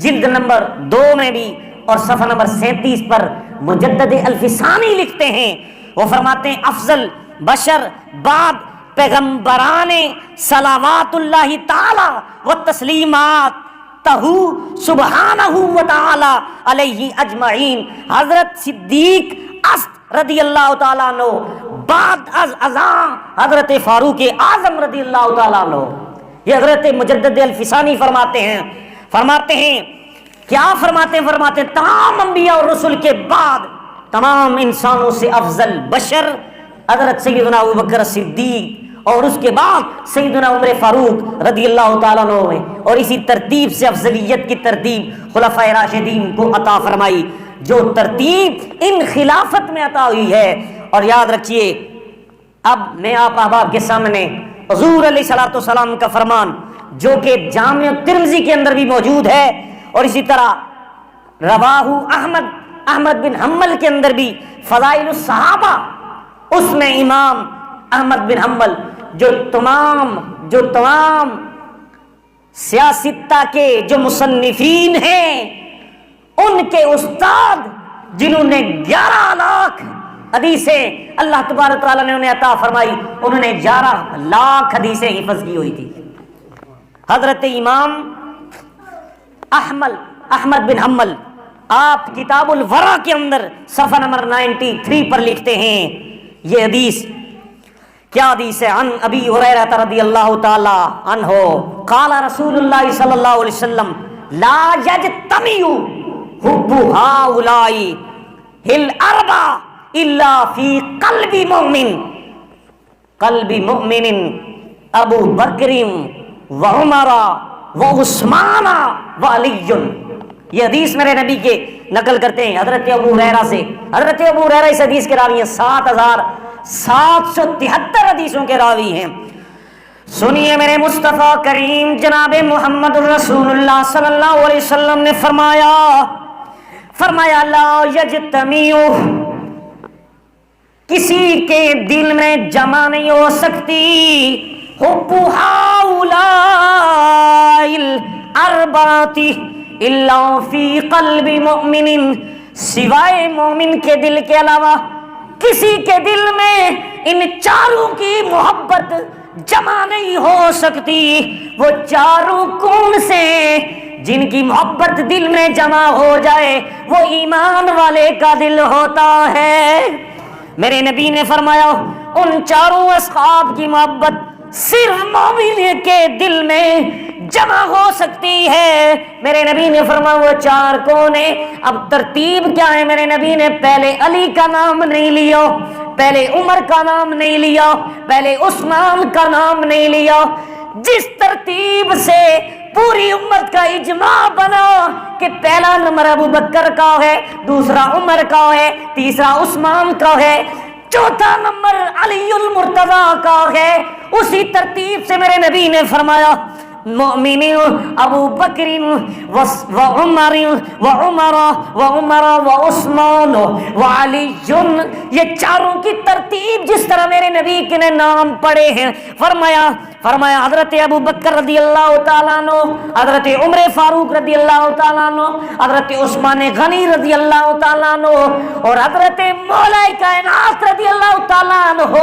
جلد نمبر 2 میں بھی اور صفحہ نمبر 37 پر مجدد الفسانی لکھتے ہیں. وہ فرماتے ہیں افضل بشر بعد پیغمبران صلوات اللہ تعالی و تسلیمات تہو سبحانہ و تعالی علیہ اجمعین حضرت صدیق است رضی اللہ تعالیٰ عنہ بعد از ازاں حضرت فاروق اعظم رضی اللہ تعالیٰ عنہ. یہ حضرت مجدد الفسانی فرماتے ہیں کیا فرماتے ہیں تمام انبیاء اور رسل کے بعد تمام انسانوں سے افضل بشر حضرت سیدنا ابو بکر صدیق، اور اس کے بعد سیدنا عمر فاروق رضی اللہ تعالیٰ عنہ، اور اسی ترتیب سے افضلیت کی ترتیب خلفائے راشدین کو عطا فرمائی جو ترتیب ان خلافت میں عطا ہوئی ہے. اور یاد رکھیے، اب میں آپ احباب کے سامنے حضور علیہ الصلوۃ والسلام کا فرمان جو کہ جامع ترمذی کے اندر بھی موجود ہے، اور اسی طرح رواہ احمد بن حنبل کے اندر بھی فضائل الصحابہ، اس میں امام احمد بن حنبل جو تمام سیاستہ کے جو مصنفین ہیں ان کے استاد، جنہوں نے 11 لاکھ حدیثیں اللہ تبارک تعالیٰ نے انہیں عطا فرمائی، انہوں نے 11 لاکھ حدیثیں حفظ کی ہوئی تھی. حضرت امام احمد بن حنبل آپ کتاب الورع کے اندر صفحہ نمبر 93 پر لکھتے ہیں یہ حدیث. کیا حدیث ہے؟ عن ابی ہریرہ رضی اللہ تعالی عنہ قال رسول اللہ صلی اللہ علیہ وسلم لا یجتمع حب ہؤلاء الاربع الا فی قلب مؤمن ابو بکر وعمر وعثمان وعلی. یہ حدیث میرے نبی کے نقل کرتے ہیں حضرت ابو ہریرہ سے. حضرت ابو ہریرہ اس حدیث کے راوی ہیں، 7773 حدیثوں کے راوی ہیں. سنیے میرے مصطفیٰ کریم جناب محمد رسول اللہ صلی اللہ علیہ وسلم نے فرمایا لا یجتمع، کسی کے دل میں جمع نہیں ہو سکتی حب ہؤلاء الاربعۃ الا فی قلب مؤمن، سوائے مومن کے دل کے علاوہ کسی کے دل میں ان چاروں کی محبت جمع نہیں ہو سکتی. وہ چاروں کون سے؟ جن کی محبت دل میں جمع ہو جائے وہ ایمان والے کا دل ہوتا ہے. میرے نبی نے فرمایا ان چاروں اصحاب کی محبت صرف مومن کے دل میں جمع ہو سکتی ہے. میرے نبی نے فرمایا وہ 4 کون ہیں؟ اب ترتیب کیا ہے؟ میرے نبی نے پہلے علی کا نام نہیں لیا، پہلے عمر کا نام نہیں لیا، پہلے عثمان کا نام نہیں لیا. جس ترتیب سے پوری امت کا اجماع بنا کہ پہلا نمبر ابو بکر کا ہے، دوسرا عمر کا ہے، تیسرا عثمان کا ہے، چوتھا نمبر علی المرتضیٰ کا ہے، اسی ترتیب سے میرے نبی نے فرمایا المؤمن ابو بکر وعمر وعثمان وعلی، یہ چاروں کی ترتیب جس طرح میرے نبی کے نے نام پڑے ہیں، فرمایا حضرت ابو بکر رضی اللہ تعالیٰ عنہ، حضرت عمر فاروق رضی اللہ تعالیٰ عنہ، حضرت عثمان غنی رضی اللہ تعالیٰ عنہ اور حضرت مولا کائنات رضی اللہ تعالیٰ عنہ،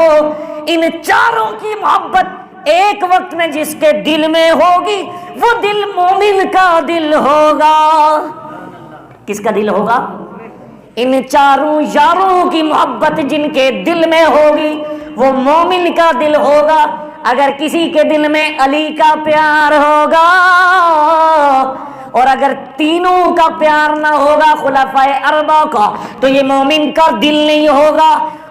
ان چاروں کی محبت ایک وقت میں جس کے دل میں ہوگی وہ دل مومن کا دل ہوگا۔ کس کا دل ہوگا؟ ان چاروں یاروں کی محبت جن کے دل میں ہوگی وہ مومن کا دل ہوگا۔ اگر کسی کے دل میں علی کا پیار ہوگا اور اگر تینوں کا پیار نہ ہوگا خلفائے اربعہ کا، تو یہ مومن کا دل نہیں ہوگا۔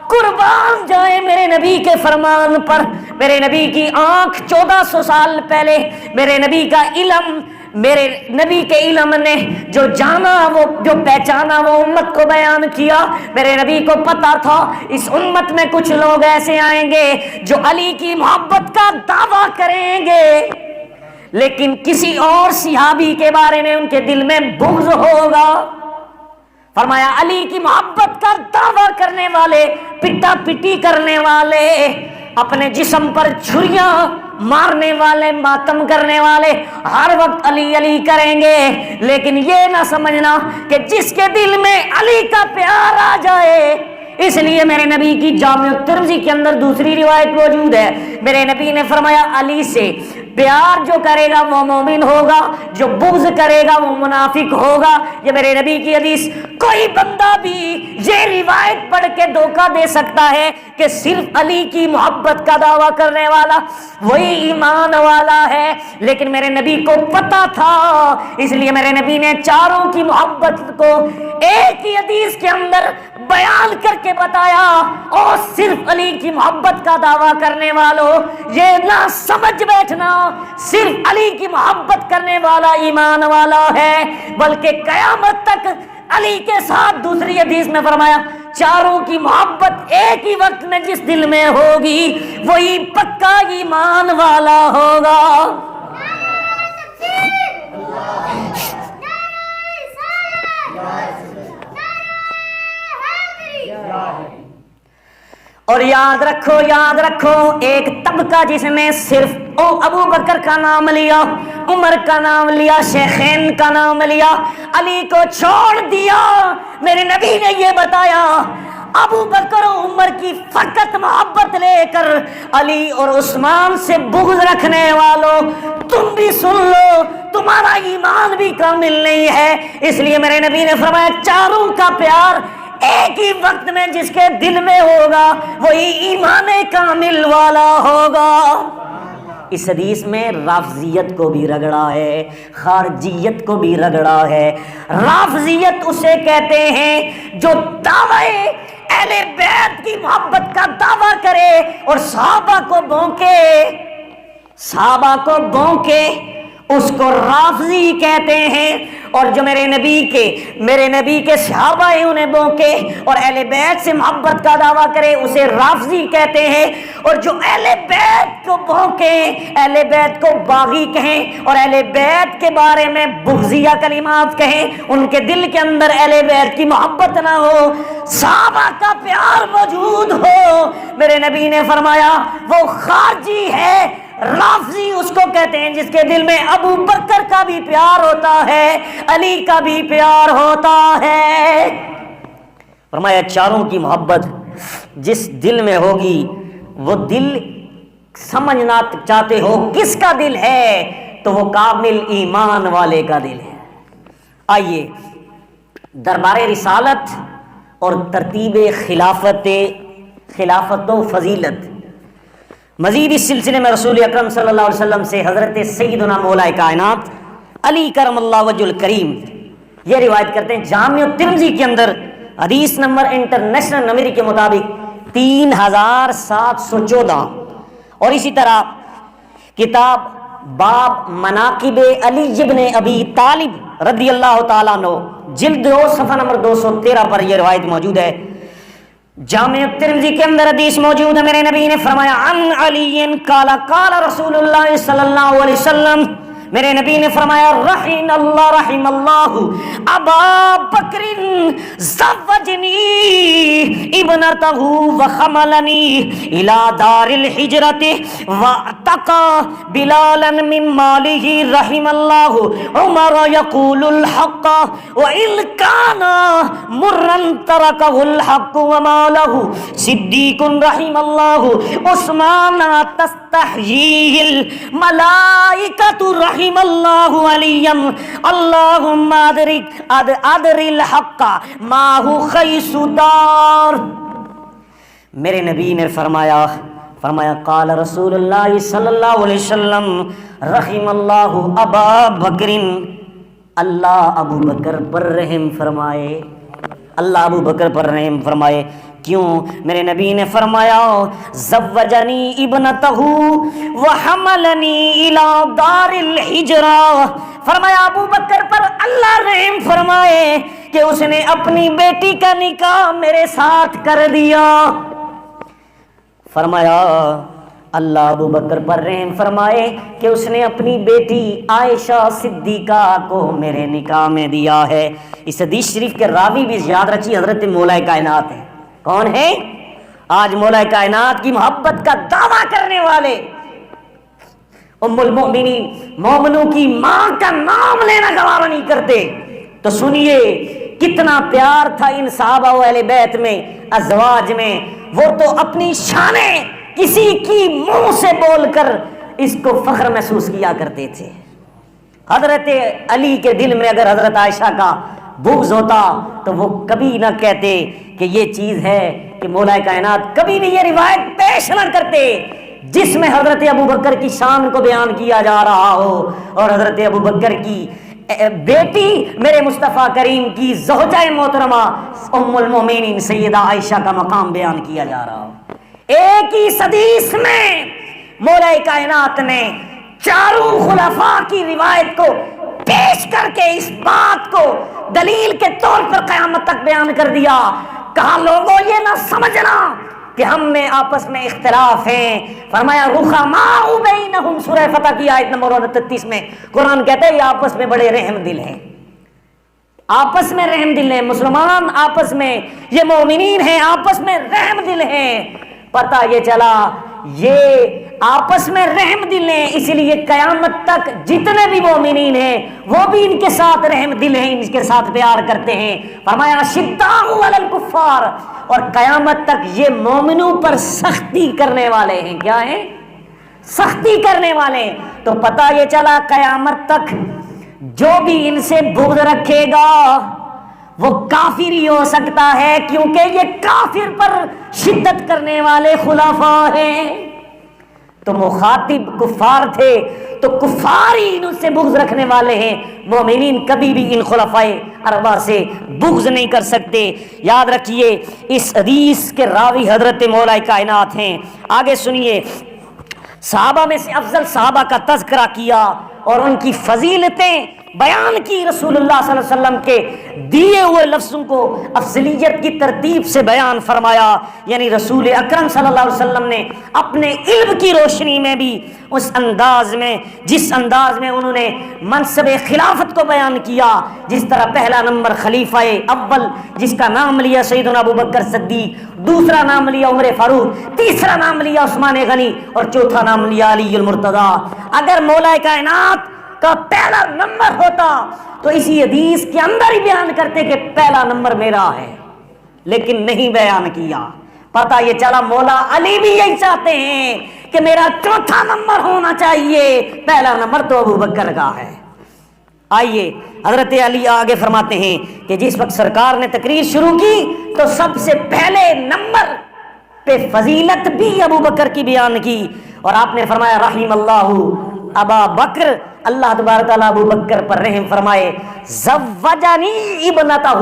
قربان جائے میرے نبی کے فرمان پر، میرے نبی کی آنکھ 1400 سال پہلے، میرے نبی کا علم، میرے نبی کے علم نے جو جانا، وہ جو پہچانا، وہ امت کو بیان کیا۔ میرے نبی کو پتا تھا اس امت میں کچھ لوگ ایسے آئیں گے جو علی کی محبت کا دعویٰ کریں گے، لیکن کسی اور صحابی کے بارے میں ان کے دل میں بغض ہوگا۔ فرمایا علی کی محبت کا دعویٰ کرنے والے، پٹا پٹی کرنے والے، اپنے جسم پر چھریاں مارنے والے، ماتم کرنے والے ہر وقت علی علی کریں گے، لیکن یہ نہ سمجھنا کہ جس کے دل میں علی کا پیار آ جائے۔ اس لیے میرے نبی کی جامع الترمذی کے اندر دوسری روایت موجود ہے، میرے نبی نے فرمایا علی سے پیار جو کرے گا وہ مومن ہوگا، جو بغض کرے گا وہ منافق ہوگا۔ یہ میرے نبی کی حدیث۔ کوئی بندہ بھی یہ روایت پڑھ کے دھوکہ دے سکتا ہے کہ صرف علی کی محبت کا دعویٰ کرنے والا وہی ایمان والا ہے، لیکن میرے نبی کو پتا تھا، اس لیے میرے نبی نے چاروں کی محبت کو ایک ہی حدیث کے اندر بیان کر کے بتایا۔ اور صرف علی کی محبت کا دعویٰ کرنے والوں یہ نہ سمجھ بیٹھنا صرف علی کی محبت کرنے والا ایمان والا ہے، بلکہ قیامت تک علی کے ساتھ دوسری حدیث میں فرمایا چاروں کی محبت ایک ہی وقت میں جس دل میں ہوگی وہی پکا ایمان والا ہوگا۔ اور یاد رکھو ایک طبقہ جس نے صرف ابو بکر کا نام لیا، عمر کا نام لیا، شیخین کا نام لیا، علی کو چھوڑ دیا۔ میرے نبی نے یہ بتایا ابو بکر و عمر کی فقط محبت لے کر علی اور عثمان سے بغض رکھنے والوں تم بھی سن لو، تمہارا ایمان بھی کامل نہیں ہے۔ اس لیے میرے نبی نے فرمایا چاروں کا پیار ایک ہی وقت میں جس کے دل میں ہوگا وہی ایمان کامل والا ہوگا۔ اس حدیث میں رافضیت کو بھی رگڑا ہے، خارجیت کو بھی رگڑا ہے۔ رافضیت اسے کہتے ہیں جو دعوی اہل بیت کی محبت کا دعویٰ کرے اور صحابہ کو بونکے اس کو رافضی کہتے ہیں، اور جو میرے نبی کے صحابہ ہیں انہیں بونکے اور اہل بیت سے محبت کا دعویٰ کرے اسے رافضی کہتے ہیں، اور جو اہل بیت کو بونکے، اہل بیت کو باغی کہیں اور اہل بیت کے بارے میں بغضیہ کلمات کہیں، ان کے دل کے اندر اہل بیت کی محبت نہ ہو، صحابہ کا پیار موجود ہو، میرے نبی نے فرمایا وہ خارجی ہے۔ رافضی اس کو کہتے ہیں جس کے دل میں ابو بکر کا بھی پیار ہوتا ہے، علی کا بھی پیار ہوتا ہے۔ فرمایا چاروں کی محبت جس دل میں ہوگی وہ دل سمجھنا چاہتے ہو کس کا دل ہے تو وہ کامل ایمان والے کا دل ہے۔ آئیے دربار رسالت اور ترتیب خلافت و فضیلت، مزید اس سلسلے میں رسول اکرم صلی اللہ علیہ وسلم سے حضرت سیدنا مولا کائنات علی کرم اللہ وجہ الکریم یہ روایت کرتے ہیں جامع الترمذی کے اندر حدیث نمبر انٹرنیشنل نمبر کے مطابق 3714، اور اسی طرح کتاب باب مناقب علی ابن ابی طالب رضی اللہ تعالیٰ عنہ جلد 2 صفحہ نمبر 213 پر یہ روایت موجود ہے۔ جامع الترمذی کے اندر حدیث موجود ہے، میرے نبی نے فرمایا عن علی قال قال رسول اللہ صلی اللہ علیہ وسلم میرے نبی نے فرمایا رحم اللہ ابا بکر زوجنی ابنتہ وحملنی الی دار الحجرۃ واعتقى بلالا من مالہ رحم اللہ عمر یقول الحق وان کان مرا ترکہ الحق ومالہ صدیق رحم اللہ عثمان تستحییہ الملائکۃ رحم اللہ علیا اللہم ادر الحق ما هو خیس دار۔ میرے نبی نے فرمایا قال رسول اللہ صلی اللہ علیہ وسلم رحم اللہ ابا بکر، اللہ ابو بکر پر رحم فرمائے، اللہ ابو بکر پر رحم فرمائے۔ کیوں؟ میرے نبی نے فرمایا زوجنی ابنتہ وحملنی الی دار الحجرہ، فرمایا ابو بکر پر اللہ رحم فرمائے کہ اس نے اپنی بیٹی کا نکاح میرے ساتھ کر دیا۔ فرمایا اللہ ابو بکر پر رحم فرمائے کہ اس نے اپنی بیٹی عائشہ صدیقہ کو میرے نکاح میں دیا ہے۔ اس حدیث شریف کے راوی بھی یاد رکھیے حضرت مولا کائنات ہیں۔ کون ہے؟ آج مولا کائنات کی محبت کا دعویٰ کرنے والے، ام المؤمنین مومنوں کی ماں کا نام لینا گوارا نہیں کرتے۔ تو سنیے کتنا پیار تھا ان صحابہ و اہل بیت میں، ازواج میں، وہ تو اپنی شانیں کسی کی منہ سے بول کر اس کو فخر محسوس کیا کرتے تھے۔ حضرت علی کے دل میں اگر حضرت عائشہ کا بغض ہوتا تو وہ کبھی نہ کہتے کہ یہ چیز ہے کہ مولا کائنات کبھی بھی یہ روایت پیش نہ کرتے جس میں حضرت ابو بکر کی شان کو بیان کیا جا رہا ہو اور حضرت ابو بکر کی بیٹی میرے مصطفیٰ کریم کی زوجہ محترمہ ام المومنین سیدہ عائشہ کا مقام بیان کیا جا رہا ہو۔ ایک ہی حدیث میں مولا کائنات نے چاروں خلفاء کی روایت کو پیش کر کے اس بات کو دلیل کے طور پر قیامت تک بیان کر دیا۔ کہا لوگوں یہ نہ سمجھنا کہ ہم میں آپس میں اختلاف ہیں، فرمایا رخماء بینہم، سورہ فتح کی آیت نمبر 39 میں قرآن کہتا ہے یہ آپس میں بڑے رحم دل ہیں، آپس میں رحم دل ہیں، مسلمان آپس میں، یہ مومنین ہیں آپس میں رحم دل ہیں۔ پتہ یہ چلا یہ آپس میں رحم دل ہیں، اس لیے قیامت تک جتنے بھی مومنین ہیں وہ بھی ان کے ساتھ رحم دل ہیں، ان کے ساتھ پیار کرتے ہیں۔ فرمایا شداء علی الکفار، اور قیامت تک یہ مومنوں پر سختی کرنے والے ہیں۔ کیا ہیں؟ سختی کرنے والے ہیں۔ تو پتہ یہ چلا قیامت تک جو بھی ان سے بغض رکھے گا وہ کافر ہی ہو سکتا ہے، کیونکہ یہ کافر پر شدت کرنے والے خلفاء ہیں۔ تو مخاطب کفار تھے تو کفار ہی ان سے بغض رکھنے والے ہیں، مومنین کبھی بھی ان خلفاء اربعہ سے بغض نہیں کر سکتے۔ یاد رکھیے اس حدیث کے راوی حضرت مولا کائنات ہیں۔ آگے سنیے، صحابہ میں سے افضل صحابہ کا تذکرہ کیا اور ان کی فضیلتیں بیان کی، رسول اللہ صلی اللہ علیہ وسلم کے دیے ہوئے لفظوں کو افضلیت کی ترتیب سے بیان فرمایا۔ یعنی رسول اکرم صلی اللہ علیہ وسلم نے اپنے علم کی روشنی میں بھی اس انداز میں، جس انداز میں انہوں نے منصب خلافت کو بیان کیا، جس طرح پہلا نمبر خلیفہ اول جس کا نام لیا سیدنا ابو بکر صدیق، دوسرا نام لیا عمر فاروق، تیسرا نام لیا عثمان غنی اور چوتھا نام لیا علی المرتضیٰ۔ اگر مولا کائنات کا پہلا نمبر ہوتا تو اسی حدیث کے اندر ہی بیان کرتے کہ پہلا نمبر میرا ہے، لیکن نہیں بیان کیا۔ پتہ یہ چلا مولا علی بھی یہی چاہتے ہیں کہ میرا چوتھا نمبر ہونا چاہیے، پہلا نمبر تو ابو بکر کا ہے۔ آئیے حضرت علی آگے فرماتے ہیں کہ جس وقت سرکار نے تقریر شروع کی تو سب سے پہلے نمبر پہ فضیلت بھی ابو بکر کی بیان کی، اور آپ نے فرمایا رحم اللہ ابا بکر، اللہ تبارک تعالیٰ ابو بکر پر رحم فرمائے، زوجنی ابنتہ،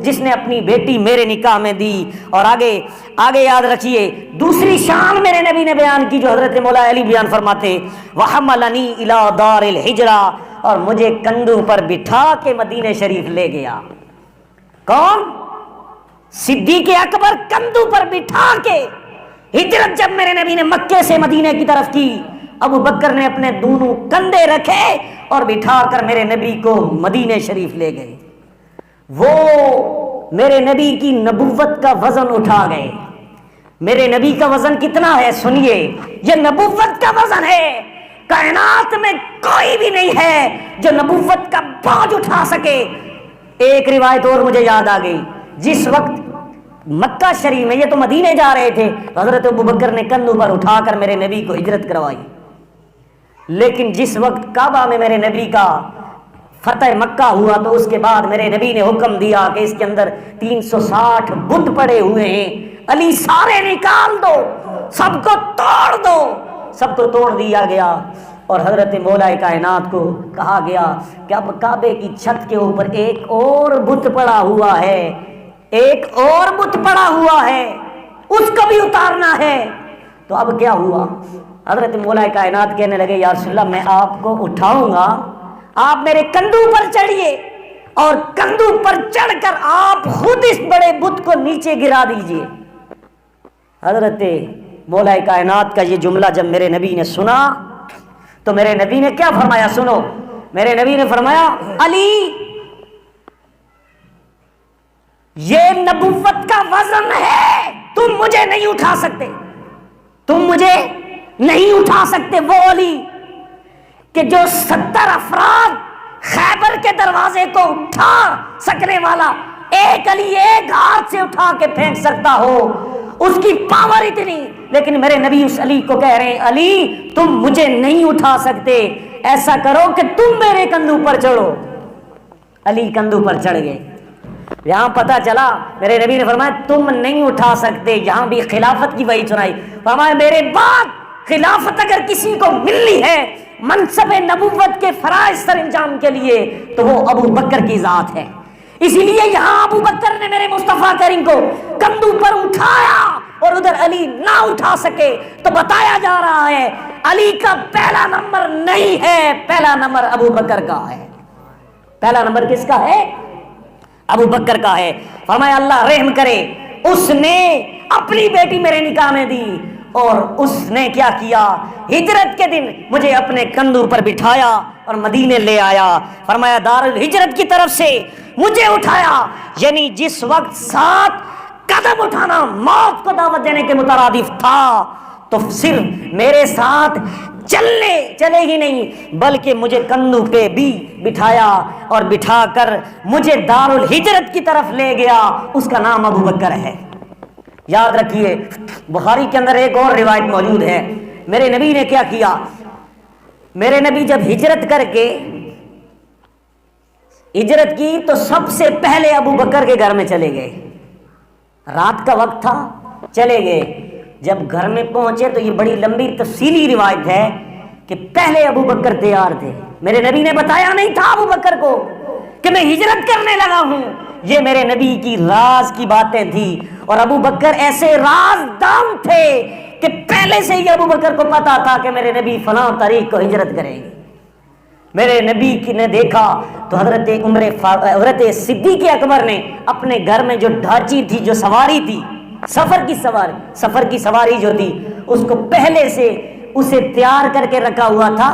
جس نے اپنی بیٹی میرے نکاح میں دی۔ اور آگے یاد رکھیے دوسری شان میرے نبی نے بیان کی جو حضرت مولا علی بیان فرماتے، وحملنی الی دار الحجرہ، اور مجھے کندھوں پر بٹھا کے مدینہ شریف لے گیا۔ کون؟ صدیق اکبر کندھوں پر بٹھا کے ہجرت جب میرے نبی نے مکے سے مدینے کی طرف کی، ابو بکر نے اپنے دونوں کندھے رکھے اور بٹھا کر میرے نبی کو مدینہ شریف لے گئے. وہ میرے نبی کی نبوت کا وزن اٹھا گئے. میرے نبی کا وزن کتنا ہے سنیے، یہ نبوت کا وزن ہے. کائنات میں کوئی بھی نہیں ہے جو نبوت کا بوجھ اٹھا سکے. ایک روایت اور مجھے یاد آ گئی، جس وقت مکہ شریف میں، یہ تو مدینے جا رہے تھے، حضرت ابو بکر نے کندھوں پر اٹھا کر میرے نبی کو ہجرت کروائی. لیکن جس وقت کعبہ میں میرے نبی کا فتح مکہ ہوا تو اس کے بعد میرے نبی نے حکم دیا کہ اس کے اندر 360 بت پڑے ہوئے ہیں، علی سارے نکال دو، سب کو توڑ دو. سب کو توڑ دیا گیا اور حضرت مولا کائنات کو کہا گیا کہ اب کعبے کی چھت کے اوپر ایک اور بت پڑا ہوا ہے، ایک اور بت پڑا ہوا ہے، اس کو بھی اتارنا ہے. تو اب کیا ہوا؟ حضرت مولا کائنات کہنے لگے یا رسول اللہ میں آپ کو اٹھاؤں گا، آپ میرے کندھوں پر چڑھیے اور کندھوں پر چڑھ کر آپ خود اس بڑے بت کو نیچے گرا دیجئے. حضرت مولا کائنات کا یہ جملہ جب میرے نبی نے سنا تو میرے نبی نے کیا فرمایا سنو. میرے نبی نے فرمایا علی یہ نبوت کا وزن ہے، تم مجھے نہیں اٹھا سکتے، تم مجھے نہیں اٹھا سکتے. وہ علی کہ جو 70 افراد خیبر کے دروازے کو اٹھا سکنے والا ایک علی ایک ہاتھ سے اٹھا کے پھینک سکتا ہو، اس کی پاور اتنی. لیکن میرے نبی اس علی کو کہہ رہے ہیں علی تم مجھے نہیں اٹھا سکتے، ایسا کرو کہ تم میرے کندھوں پر چڑھو. علی کندھوں پر چڑھ گئے. یہاں پتہ چلا میرے نبی نے فرمایا تم نہیں اٹھا سکتے. یہاں بھی خلافت کی وحی سنائی، فرمایا میرے بعد خلافت اگر کسی کو ملنی ہے منصب نبوت کے فرائض سر انجام کے لیے تو وہ ابو بکر کی ذات ہے. اسی لیے یہاں ابو بکر نے میرے مصطفیٰ کریم کو کندھوں پر اٹھایا اور ادھر علی نہ اٹھا سکے. تو بتایا جا رہا ہے علی کا پہلا نمبر نہیں ہے، پہلا نمبر ابو بکر کا ہے. پہلا نمبر کس کا ہے؟ ابو بکر کا ہے. فرمایا اللہ رحم کرے، اس نے اپنی بیٹی میرے نکاح میں دی اور اس نے کیا کیا، ہجرت کے دن مجھے اپنے کندھوں پر بٹھایا اور مدینے لے آیا. فرمایا دار الہجرت کی طرف سے مجھے اٹھایا، یعنی جس وقت 7 قدم اٹھانا موت کو دعوت دینے کے مترادف تھا تو صرف میرے ساتھ چلے ہی نہیں بلکہ مجھے کندھوں پہ بھی بٹھایا اور بٹھا کر مجھے دار الہجرت کی طرف لے گیا. اس کا نام ابو بکر ہے. یاد رکھیے بخاری کے اندر ایک اور روایت موجود ہے. میرے نبی نے کیا کیا، میرے نبی جب ہجرت کر کے ہجرت کی تو سب سے پہلے ابو بکر کے گھر میں چلے گئے. رات کا وقت تھا، چلے گئے. جب گھر میں پہنچے تو یہ بڑی لمبی تفصیلی روایت ہے کہ پہلے ابو بکر تیار تھے. میرے نبی نے بتایا نہیں تھا ابو بکر کو کہ میں ہجرت کرنے لگا ہوں. یہ میرے نبی کی راز کی باتیں تھی اور ابو بکر ایسے رازدان تھے کہ پہلے سے ہی ابو بکر کو پتا تھا کہ میرے نبی فلاں تاریخ کو ہجرت کریں گے. میرے نبی کی نے دیکھا تو حضرت صدیق اکبر نے اپنے گھر میں جو ڈھانچی تھی، جو سواری تھی، سفر کی سواری جو تھی، اس کو پہلے سے اسے تیار کر کے رکھا ہوا تھا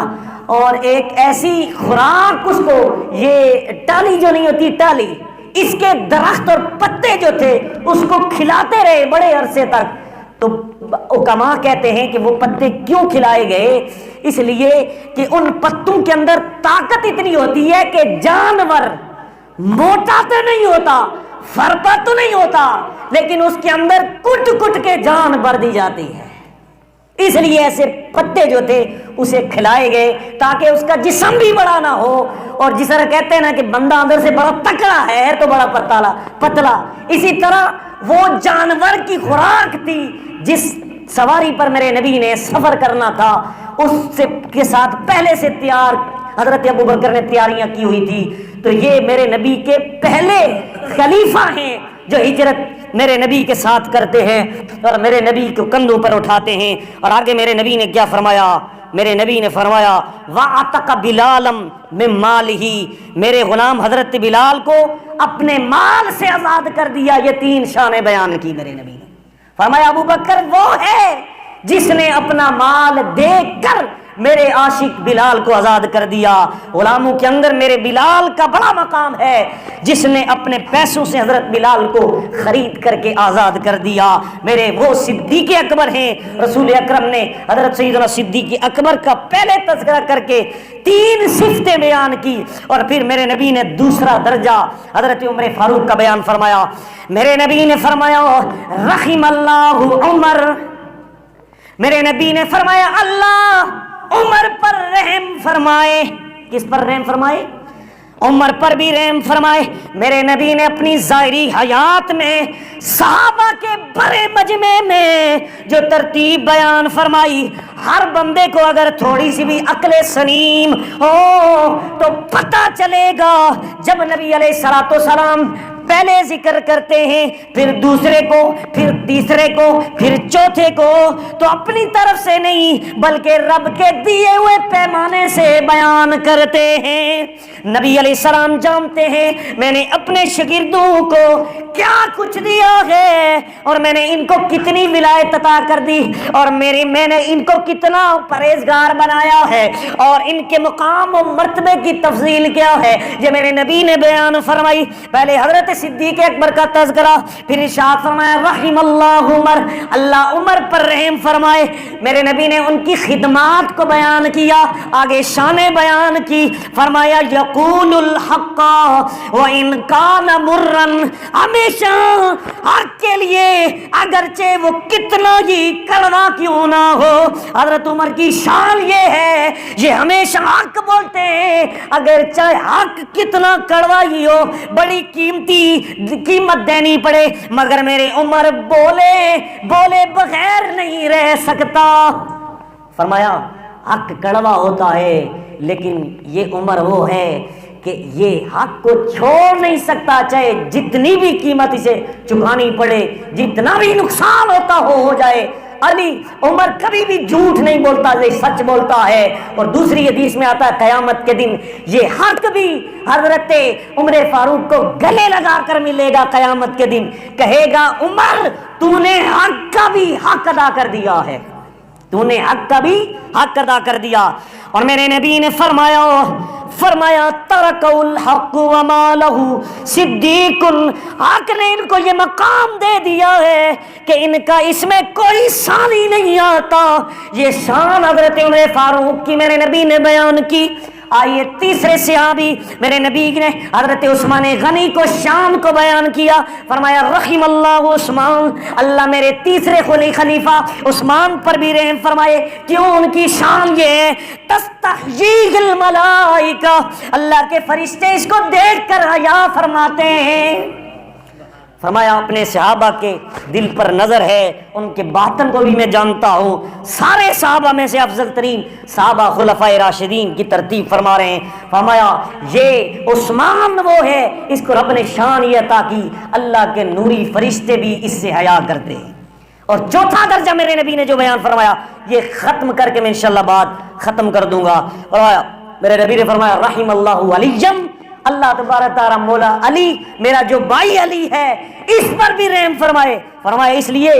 اور ایک ایسی خوراک اس کو، یہ ٹالی جو نہیں ہوتی ٹالی، اس کے درخت اور پتے جو تھے اس کو کھلاتے رہے بڑے عرصے تک. تو حکما کہتے ہیں کہ وہ پتے کیوں کھلائے گئے، اس لیے کہ ان پتوں کے اندر طاقت اتنی ہوتی ہے کہ جانور موٹا تو نہیں ہوتا، فرپا تو نہیں ہوتا، لیکن اس کے اندر کٹ کٹ کے جان بھر دی جاتی ہے. اس لیے ایسے پتے جو تھے اسے کھلائے گئے تاکہ اس کا جسم بھی بڑا نہ ہو. اور جس طرح کہتے ہیں نا کہ بندہ اندر سے بڑا تکڑا ہے تو بڑا پتلا، اسی طرح وہ جانور کی خوراک تھی جس سواری پر میرے نبی نے سفر کرنا تھا، اس سے کے ساتھ پہلے سے تیار حضرت ابو بکر نے تیاریاں کی ہوئی تھی. تو یہ میرے نبی کے پہلے خلیفہ ہیں جو ہجرت میرے نبی کے ساتھ کرتے ہیں اور میرے نبی کو کندھوں پر اٹھاتے ہیں. اور آگے میرے نبی نے کیا فرمایا، میرے نبی نے فرمایا وَعَتَقَ بِلَالًا مِن مَالِهِ، میرے غلام حضرت بلال کو اپنے مال سے آزاد کر دیا. یہ 3 شانیں بیان کی میرے نبی نے. فرمایا ابو بکر وہ ہے جس نے اپنا مال دے کر میرے عاشق بلال کو آزاد کر دیا۔ غلاموں کے اندر میرے بلال کا بڑا مقام ہے، جس نے اپنے پیسوں سے حضرت بلال کو خرید کر کے آزاد کر دیا۔ میرے وہ صدیق اکبر ہیں، رسول اکرم نے حضرت سیدنا صدیق اکبر کا پہلے تذکرہ کر کے 3 صفتیں بیان کی، اور پھر میرے نبی نے دوسرا درجہ حضرت عمر فاروق کا بیان فرمایا۔ میرے نبی نے فرمایا رحم اللہ عمر، میرے نبی نے فرمایا اللہ عمر پر رحم فرمائے۔ کس پر رحم فرمائے؟ عمر پر بھی رحم فرمائے۔ میرے نبی نے اپنی ظاہری حیات میں صحابہ کے بڑے مجمع میں جو ترتیب بیان فرمائی، ہر بندے کو اگر تھوڑی سی بھی عقل سلیم ہو تو پتہ چلے گا، جب نبی علیہ الصلوۃ والسلام پہلے ذکر کرتے ہیں، پھر دوسرے کو، پھر تیسرے کو، پھر چوتھے کو، تو اپنی طرف سے نہیں بلکہ رب کے دیے ہوئے پیمانے سے بیان کرتے ہیں۔ نبی علیہ السلام جانتے ہیں میں نے اپنے شاگردوں کو کیا کچھ دیا ہے، اور میں نے ان کو کتنی ولایت عطا کر دی، اور میں نے ان کو کتنا پرہیزگار بنایا ہے، اور ان کے مقام و مرتبے کی تفضیل کیا ہے، یہ میرے نبی نے بیان فرمائی۔ پہلے حضرت صدیق اکبر کا تذکرہ، پھر ارشاد فرمایا رحم اللہ عمر، اللہ عمر پر رحم فرمائے۔ میرے نبی نے ان کی خدمات کو بیان کیا، آگے شانیں بیان کی، فرمایا یقول الحق وان کان مرن، ہمیشہ حق کے لیے اگرچہ وہ کتنا ہی کڑوا کیوں نہ ہو، حضرت عمر کی شان یہ ہے یہ ہمیشہ حق بولتے ہیں، اگرچہ حق کتنا کڑوا ہی ہو، بڑی قیمت دینی پڑے، مگر میرے عمر بولے بغیر نہیں رہ سکتا۔ فرمایا حق کڑوا ہوتا ہے، لیکن یہ عمر وہ ہے کہ یہ حق کو چھوڑ نہیں سکتا، چاہے جتنی بھی قیمت اسے چکانی پڑے، جتنا بھی نقصان ہوتا ہو جائے۔ علی عمر کبھی بھی جھوٹ نہیں بولتا، یہ سچ بولتا ہے۔ اور دوسری حدیث میں آتا ہے قیامت کے دن یہ حق بھی حضرت عمر فاروق کو گلے لگا کر ملے گا۔ قیامت کے دن کہے گا عمر تو نے حق کا بھی حق ادا کر دیا ہے، تو نے حق کا بھی حق ادا کر دیا۔ اور میرے نبی نے فرمایا ترک الحق وما لہ صدیق، حق نے ان کو یہ مقام دے دیا ہے کہ ان کا اس میں کوئی ثانی نہیں آتا۔ یہ شان حضرت عمر فاروق کی میرے نبی نے بیان کی۔ آئیے تیسرے صحابی میرے نبی نے حضرت عثمان غنی کو شان کو بیان کیا، فرمایا رحم اللہ عثمان، اللہ میرے تیسرے خلیفہ عثمان پر بھی رحم فرمائے۔ کیوں؟ ان کی شان یہ ہے تستحیی الملائکہ، اللہ کے فرشتے اس کو دیکھ کر حیا فرماتے ہیں۔ فرمایا اپنے صحابہ کے دل پر نظر ہے، ان کے باطن کو بھی میں جانتا ہوں۔ سارے صحابہ میں سے افضل ترین صحابہ خلفائے راشدین کی ترتیب فرما رہے ہیں۔ فرمایا یہ عثمان وہ ہے، اس کو رب نے شان یہ عطا کی، اللہ کے نوری فرشتے بھی اس سے حیا کرتے ہیں۔ اور چوتھا درجہ میرے نبی نے جو بیان فرمایا، یہ ختم کر کے میں انشاءاللہ بات ختم کر دوں گا۔ فرمایا میرے نبی نے فرمایا رحم اللہ علیم، اللہ تبارک تعالیٰ مولا علی، میرا جو بھائی علی ہے، اس پر بھی رحم فرمائے۔ فرمایا اس لیے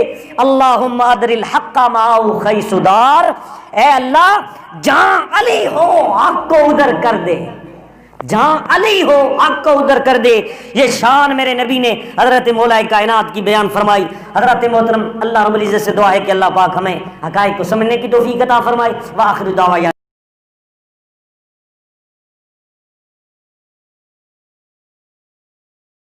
اللہم ادر الحق معه خیس دار، اے اللہ جہاں علی ہو حق کو ادھر کر دے، جہاں علی ہو حق کو ادھر کر دے۔ یہ شان میرے نبی نے حضرت مولا کائنات کی بیان فرمائی۔ حضرت محترم اللہ رب العزت سے دعا ہے کہ اللہ پاک ہمیں حقائق کو سمجھنے کی توفیق عطا فرمائے۔ وآخر دعوانا